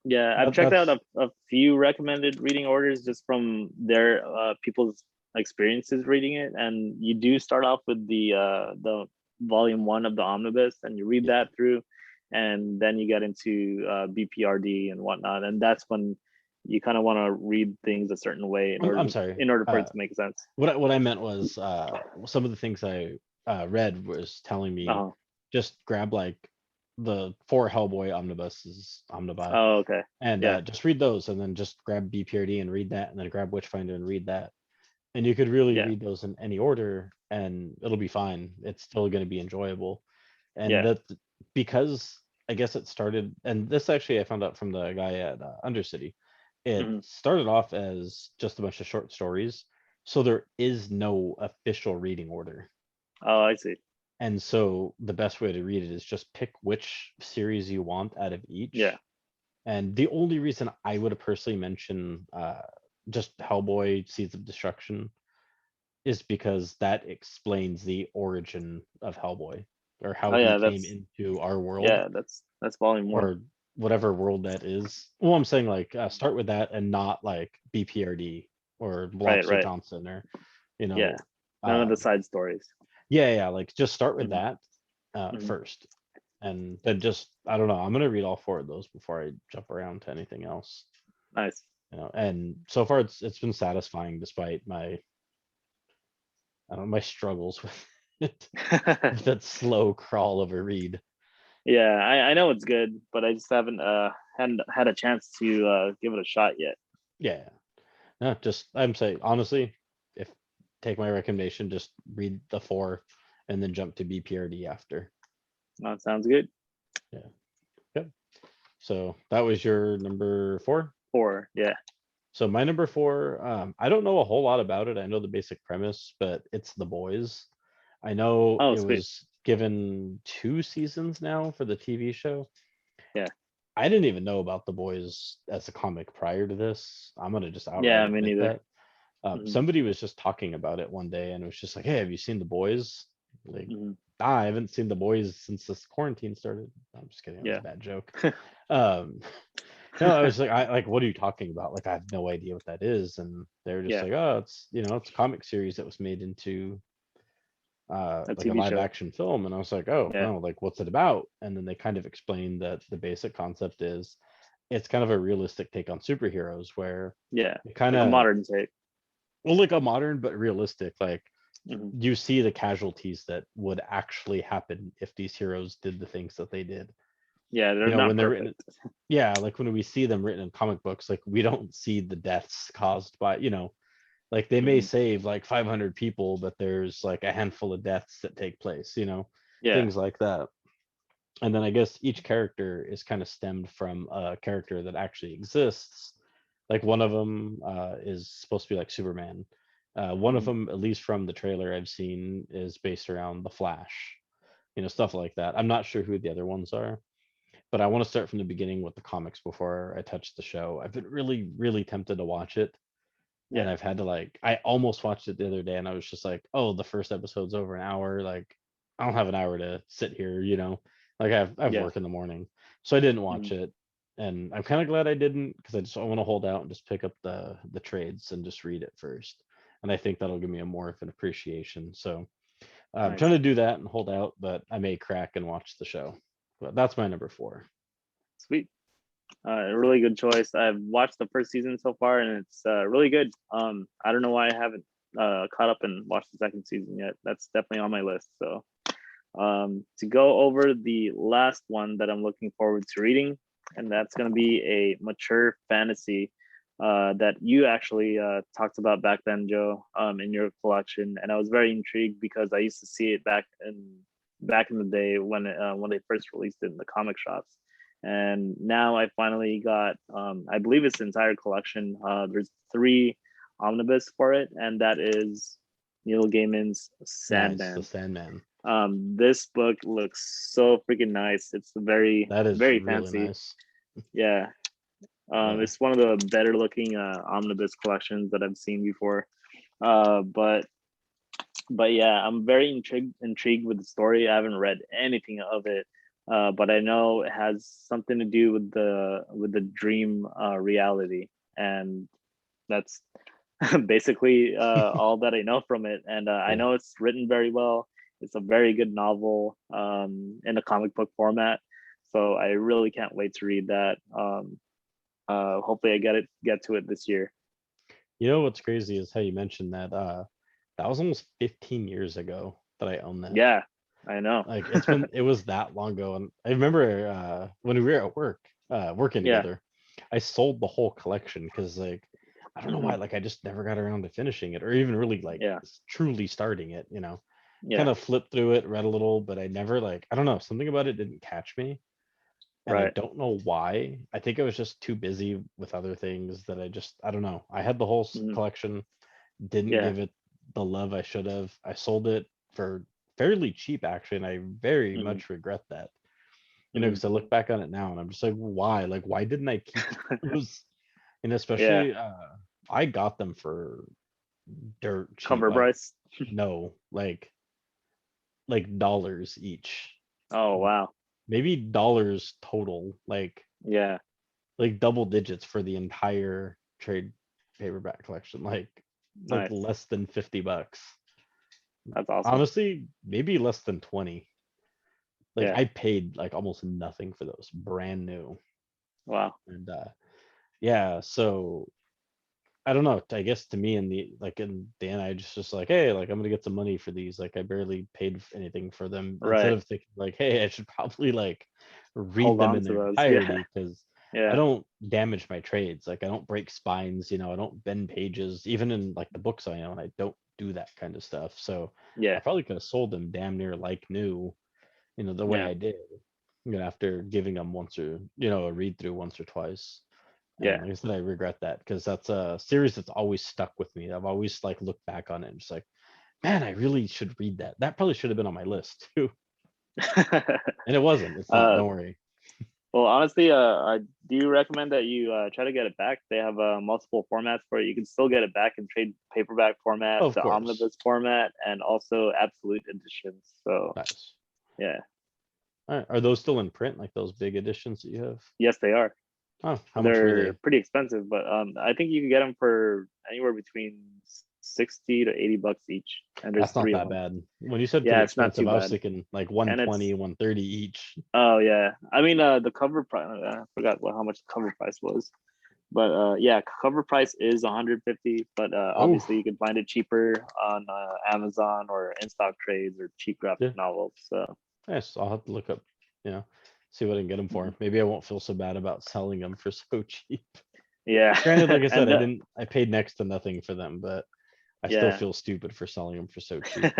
Yeah, I've That, checked out that's a few recommended reading orders just from their people's experiences reading it, and you do start off with the volume 1 of the omnibus, and you read yeah. that through, and then you get into BPRD and whatnot, and that's when you kind of want to read things a certain way I'm sorry. in order for it to make sense. What I meant was some of the things I read was telling me Oh, just grab like the 4 Hellboy omnibuses omnibi oh, okay, and yeah, just read those and then just grab BPRD and read that and then grab Witchfinder and read that. And you could really yeah, read those in any order and it'll be fine. It's still going to be enjoyable. And yeah, that because I guess it started, and this actually I found out from the guy at Undercity. It hmm, started off as just a bunch of short stories, so there is no official reading order. oh, I see, And so the best way to read it is just pick which series you want out of yeah, each. And the only reason I would have personally mentioned just Hellboy Seeds of Destruction is because that explains the origin of Hellboy or how oh he yeah, came into our world that's volume 1, or whatever world that is. Well, I'm saying like start with that and not like BPRD or right, Lobster right, Johnson or yeah, none of uh the side stories. yeah, like just start with Hmm. that Mhm. first, and then just I don't know. I'm gonna read all 4 of those before I jump around to anything else. Nice. And so far it's been satisfying despite my I don't know my struggles with it, with that slow crawl of a read. Yeah, I know it's good, but I just hadn't had a chance to give it a shot yet. Yeah, no, just I'm saying honestly, if take my recommendation, just read the 4 and then jump to BPRD after. That sounds good. Yeah. Yep. So that was your number 4. 4, yeah. So my number 4, I don't know a whole lot about it. I know the basic premise, but it's The Boys. I know Oh, it sweet. was given 2 seasons now for the TV show. Yeah. I didn't even know about The Boys as a comic prior to this. I'm gonna just outright Yeah, me admit neither. that. Hmm. Somebody was just talking about it one day, and it was just like, "Hey, have you seen The Boys?" Like, Hmm. I haven't seen The Boys since this quarantine started. I'm just kidding. That was Yeah. a bad joke. Um, no, I was like, I like, what are you talking about? Like, I have no idea what that is. And they were just Yeah, like, oh, it's it's a comic series that was made into a like a TV live show. action film. And I was like, oh Yeah. no, like what's it about? And then they kind of explained that the basic concept is it's kind of a realistic take on superheroes where Yeah. it kind Like a of modern take. like a modern but realistic, like Hmm. you see the casualties that would actually happen if these heroes did the things that they did. Yeah, they're When not they're written, perfect. yeah, like when we see them written in comic books, like we don't see the deaths caused by, like they may Hmm. save like 500 people, but there's like a handful of deaths that take place, Yeah. things like that. And then I guess each character is kind of stemmed from a character that actually exists. Like one of them is supposed to be like Superman. One of Hmm. them, at least from the trailer I've seen, is based around the Flash, stuff like that. I'm not sure who the other ones are, but I want to start from the beginning with the comics before I touch the show. I've been really, really tempted to watch it, and Yeah. I've had to like I almost watched it the other day, and I was just like, oh, the first episode's over an hour. Like, I don't have an hour to sit here, Like I have Yeah. work in the morning, so I didn't Hmm. watch it, and I'm kind of glad I didn't because I want to hold out and just pick up the trades and just read it first, and I think that'll give me a more of an appreciation. So I'm trying Nice. to do that and hold out, but I may crack and watch the show. But that's my number 4. Sweet. A really good choice. I've watched the first season so far, and it's really good. I don't know why I haven't caught up and watched the second season yet. That's definitely on my list. So, to go over the last one that I'm looking forward to reading, and that's going to be a mature fantasy that you actually talked about back then, Joe, in your collection, and I was very intrigued because I used to see it back in the day when they first released it in the comic shops, and now I finally got I believe it's the entire collection. There's 3 omnibus for it, and that is Neil Gaiman's Nice, the Sandman. Sandman. This book looks so freaking nice. It's very, That is very really fancy. nice. Yeah. Yeah. It's one of the better looking omnibus collections that I've seen before. Uh, but but yeah, I'm very intrigued with the story. I haven't read anything of it, but I know it has something to do with the dream reality, and that's basically all that I know from it. And I Yeah. know it's written very well. It's a very good novel in a comic book format. So I really can't wait to read that. Hopefully, I get to it this year. You know what's crazy is how you mentioned that that was almost 15 years ago that I owned that. Yeah, I know. Like it was that long ago. And I remember when we were at work, working Yeah. together, I sold the whole collection because like I don't know why, Hmm. like I just never got around to finishing it or even really like Yeah. truly starting it. Kind Yeah. of flipped through it, read a little, but I never like I don't know, something about it didn't catch me. And I Right. don't know why. I think I was just too busy with other things that I don't know. I had the whole Hmm. collection, didn't Yeah. give it the love I should have. I sold it for fairly cheap actually, and I very Hmm. much regret that. Hmm. Because I look back on it now and I'm just like, why? Like, why didn't I keep those? And Yeah. especially, I got them for dirt cheap. Cover Like, price. no, like dollars each, Oh wow. maybe dollars total. Yeah. Like double digits for the entire trade paperback collection, like Nice. less than $50. That's awesome. Honestly, maybe less than 20. Like Yeah. I paid like almost nothing for those, brand new. Wow. And yeah, so I don't know. I guess to me in the end, I just like, hey, like I'm gonna get some money for these. Like I barely paid anything for them. Instead Right. of thinking like, hey, I should probably like read Hold them on in to their those. Yeah. entirety because I Yeah. don't damage my trades. Like I don't break spines. I don't bend pages. Even in like the books I own, I don't do that kind of stuff. So I Yeah. probably could have sold them damn near like new. The way Yeah. I did. After giving them once or a read through once or twice. And Yeah. like I said, I regret that because that's a series that's always stuck with me. I've always like looked back on it and just like, man, I really should read that. That probably should have been on my list too. And it wasn't. It's not. uh, Don't worry. well, honestly, I do recommend that you try to get it back. They have multiple formats for it. You can still get it back in trade paperback format, Of the course. omnibus format, and also absolute editions. So Nice. yeah, All right. Are those still in print, like those big editions that you have? yes, they are. Oh, how much were They're they? pretty expensive, but I think you can get them for anywhere between 60 to 80 bucks each, and there's That's not three of that them. bad. When you said pretty Yeah, it's not expensive, too I was bad, thinking like and it's 120, 130 each. oh yeah. I mean, the cover price. I forgot how much the cover price was, but yeah, cover price is 150. But Oh, obviously, you can find it cheaper on Amazon or in stock trades or cheap graphic yeah. novels. So Nice. I'll have to look up, you know, see what I can get them for. mhm. Maybe I won't feel so bad about selling them for so cheap. Yeah, Granted, like I said, and I paid next to nothing for them, but I still yeah, feel stupid for selling them for so cheap.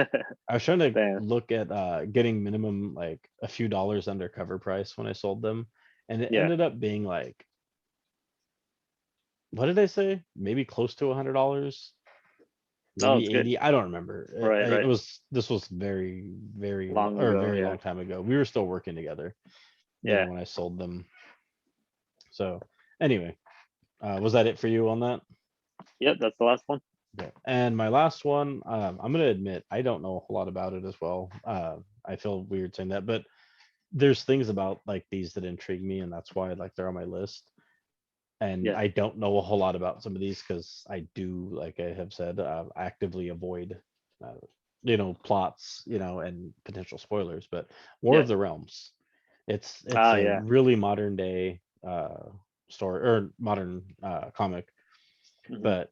I was trying to damn, look at getting minimum like a few dollars under cover price when I sold them, and it yeah. ended up being like, what did I say? Maybe close to $100, Oh, maybe it's good. 80. I don't remember. Right, It right. was This was very Long ago, very yeah, long time ago. We were still working together, yeah. when I sold them. So anyway, was that it for you on that? Yep, that's the last one. Okay. And my last one, I'm gonna admit I don't know a whole lot about it as well. I feel weird saying that, but there's things about like these that intrigue me, and that's why like they're on my list. And Yeah, I don't know a whole lot about some of these because I do, like I have said, actively avoid, uh, plots, and potential spoilers. But War yeah. of the Realms, it's Ah, a yeah. really modern day story or modern comic, Hmm. but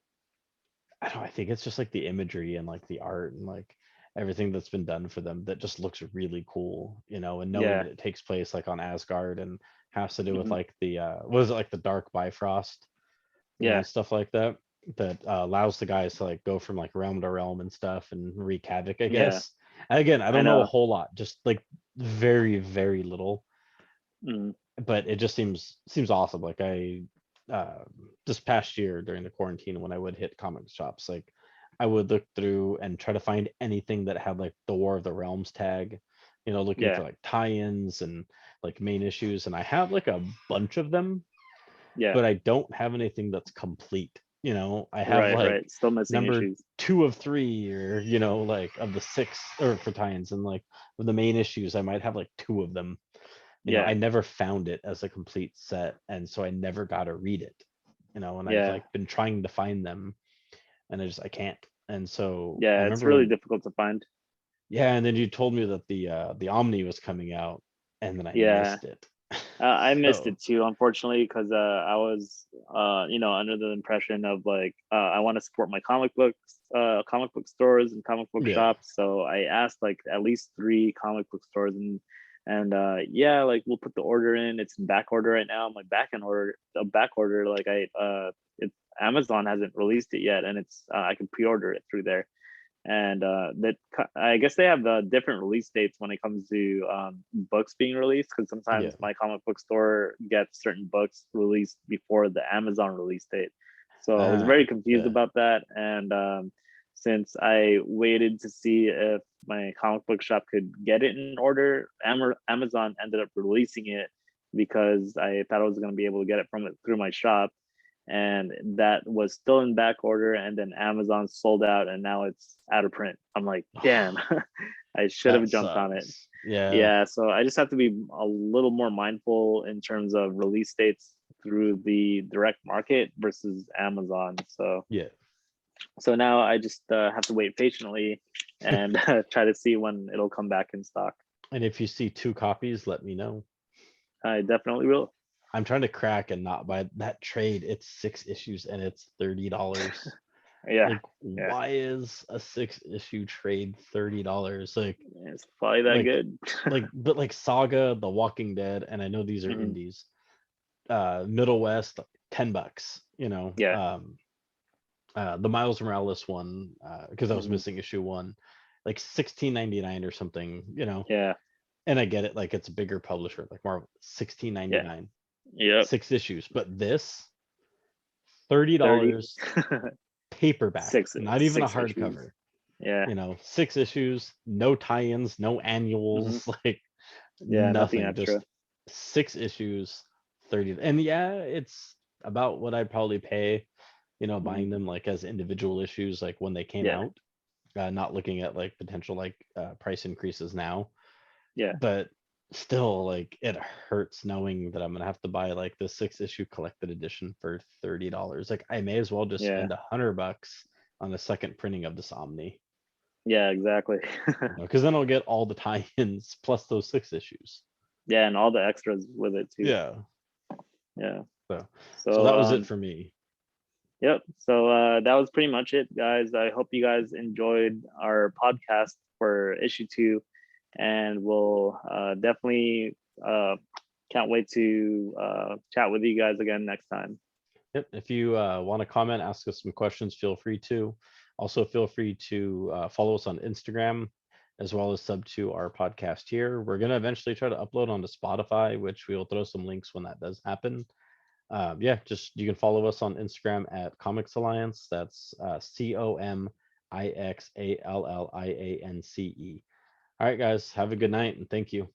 I don't know, I think it's just like the imagery and like the art and like everything that's been done for them that just looks really cool, and knowing Yeah. that it takes place like on Asgard and has to do with Hmm. like the what is it, like the Dark Bifrost, Yeah. and stuff like that that allows the guys to like go from like realm to realm and stuff and wreak havoc, I Yeah. guess. And again, I I don't know a know. whole lot, just like very, very little, Mm. but it just seems awesome. Like I uh this past year during the quarantine when I would hit comic shops, like I would look through and try to find anything that had like the War of the Realms tag, looking for Yeah. like tie-ins and like main issues, and I have like a bunch of them, Yeah. but I don't have anything that's complete. I have Right. like Right. Still missing number issues. 2 of 3, or like of the 6, or for tie-ins, and like of the main issues I might have like 2 of them. Yeah. I never found it as a complete set, and so I never got to read it. And I've Yeah. like been trying to find them, and I can't. And so I Yeah. It's remember really when, difficult to find. yeah, and then you told me that the Omni was coming out, and then I Yeah. missed it. I missed So it too, unfortunately, because I was, under the impression of like, I want to support my comic book stores and comic book yeah, shops. So I asked like at least three comic book stores, and yeah, like we'll put the order in. It's in back order right now. I'm like back order. Like Amazon hasn't released it yet, and it's I can pre-order it through there, and I guess they have different release dates when it comes to books being released, because yeah, sometimes my comic book store gets certain books released before the Amazon release date. So I was very confused yeah. about that, and since I waited to see if my comic book shop could get it in order, Amazon ended up releasing it because I thought I was going to be able to get it from it through my shop, and that was still in back order, and then Amazon sold out and now it's out of print. I'm like, damn. I should That have jumped on it. sucks. Yeah, Yeah, so I just have to be a little more mindful in terms of release dates through the direct market versus Amazon. yeah. So now I just have to wait patiently and try to see when it'll come back in stock. And if you see 2 copies, let me know. I definitely will. I'm trying to crack and not buy that trade. It's 6 issues and it's $30. Yeah, Like, yeah, why is a 6-issue trade $30? it's probably that Like, good. but like Saga, The Walking Dead, and I know these are Mhm. indies. Middle West, $10. Yeah. The Miles Morales one, because I was Mhm. missing issue 1, like 16.99 or something. Yeah, And I get it, like it's a bigger publisher, like Marvel, yeah, 16.99, yep. 6 issues. But this, $30 30, paperback, six not even a six issues. hardcover. Yeah. 6 issues, no tie-ins, no Hmm. annuals, like Yeah, nothing nothing, extra. just 6 issues, 30. And yeah, it's about what I'd probably pay, Hmm. buying them like as individual issues, like when they came Yeah, out, not looking at like potential like price increases now. yeah, But still, like, it hurts knowing that I'm gonna have to buy like the 6-issue collected edition for $30. Like, I may as well just yeah, spend $100 on a second printing of this Omni, yeah, exactly. because then I'll get all the tie-ins plus those 6 issues. Yeah, and all the extras with it too. Yeah. Yeah. So So that was it for me. yep. So that was pretty much it, guys. I hope you guys enjoyed our podcast for issue 2, and we'll definitely can't wait to chat with you guys again next time. Yep. If you want to comment, ask us some questions, feel free to. Also, feel free to follow us on Instagram as well as sub to our podcast here. We're going to eventually try to upload onto Spotify, which we'll throw some links when that does happen. Yeah, just you can follow us on Instagram at comiXalliance. That's COMIXALLIANCE. All right, guys, have a good night and thank you.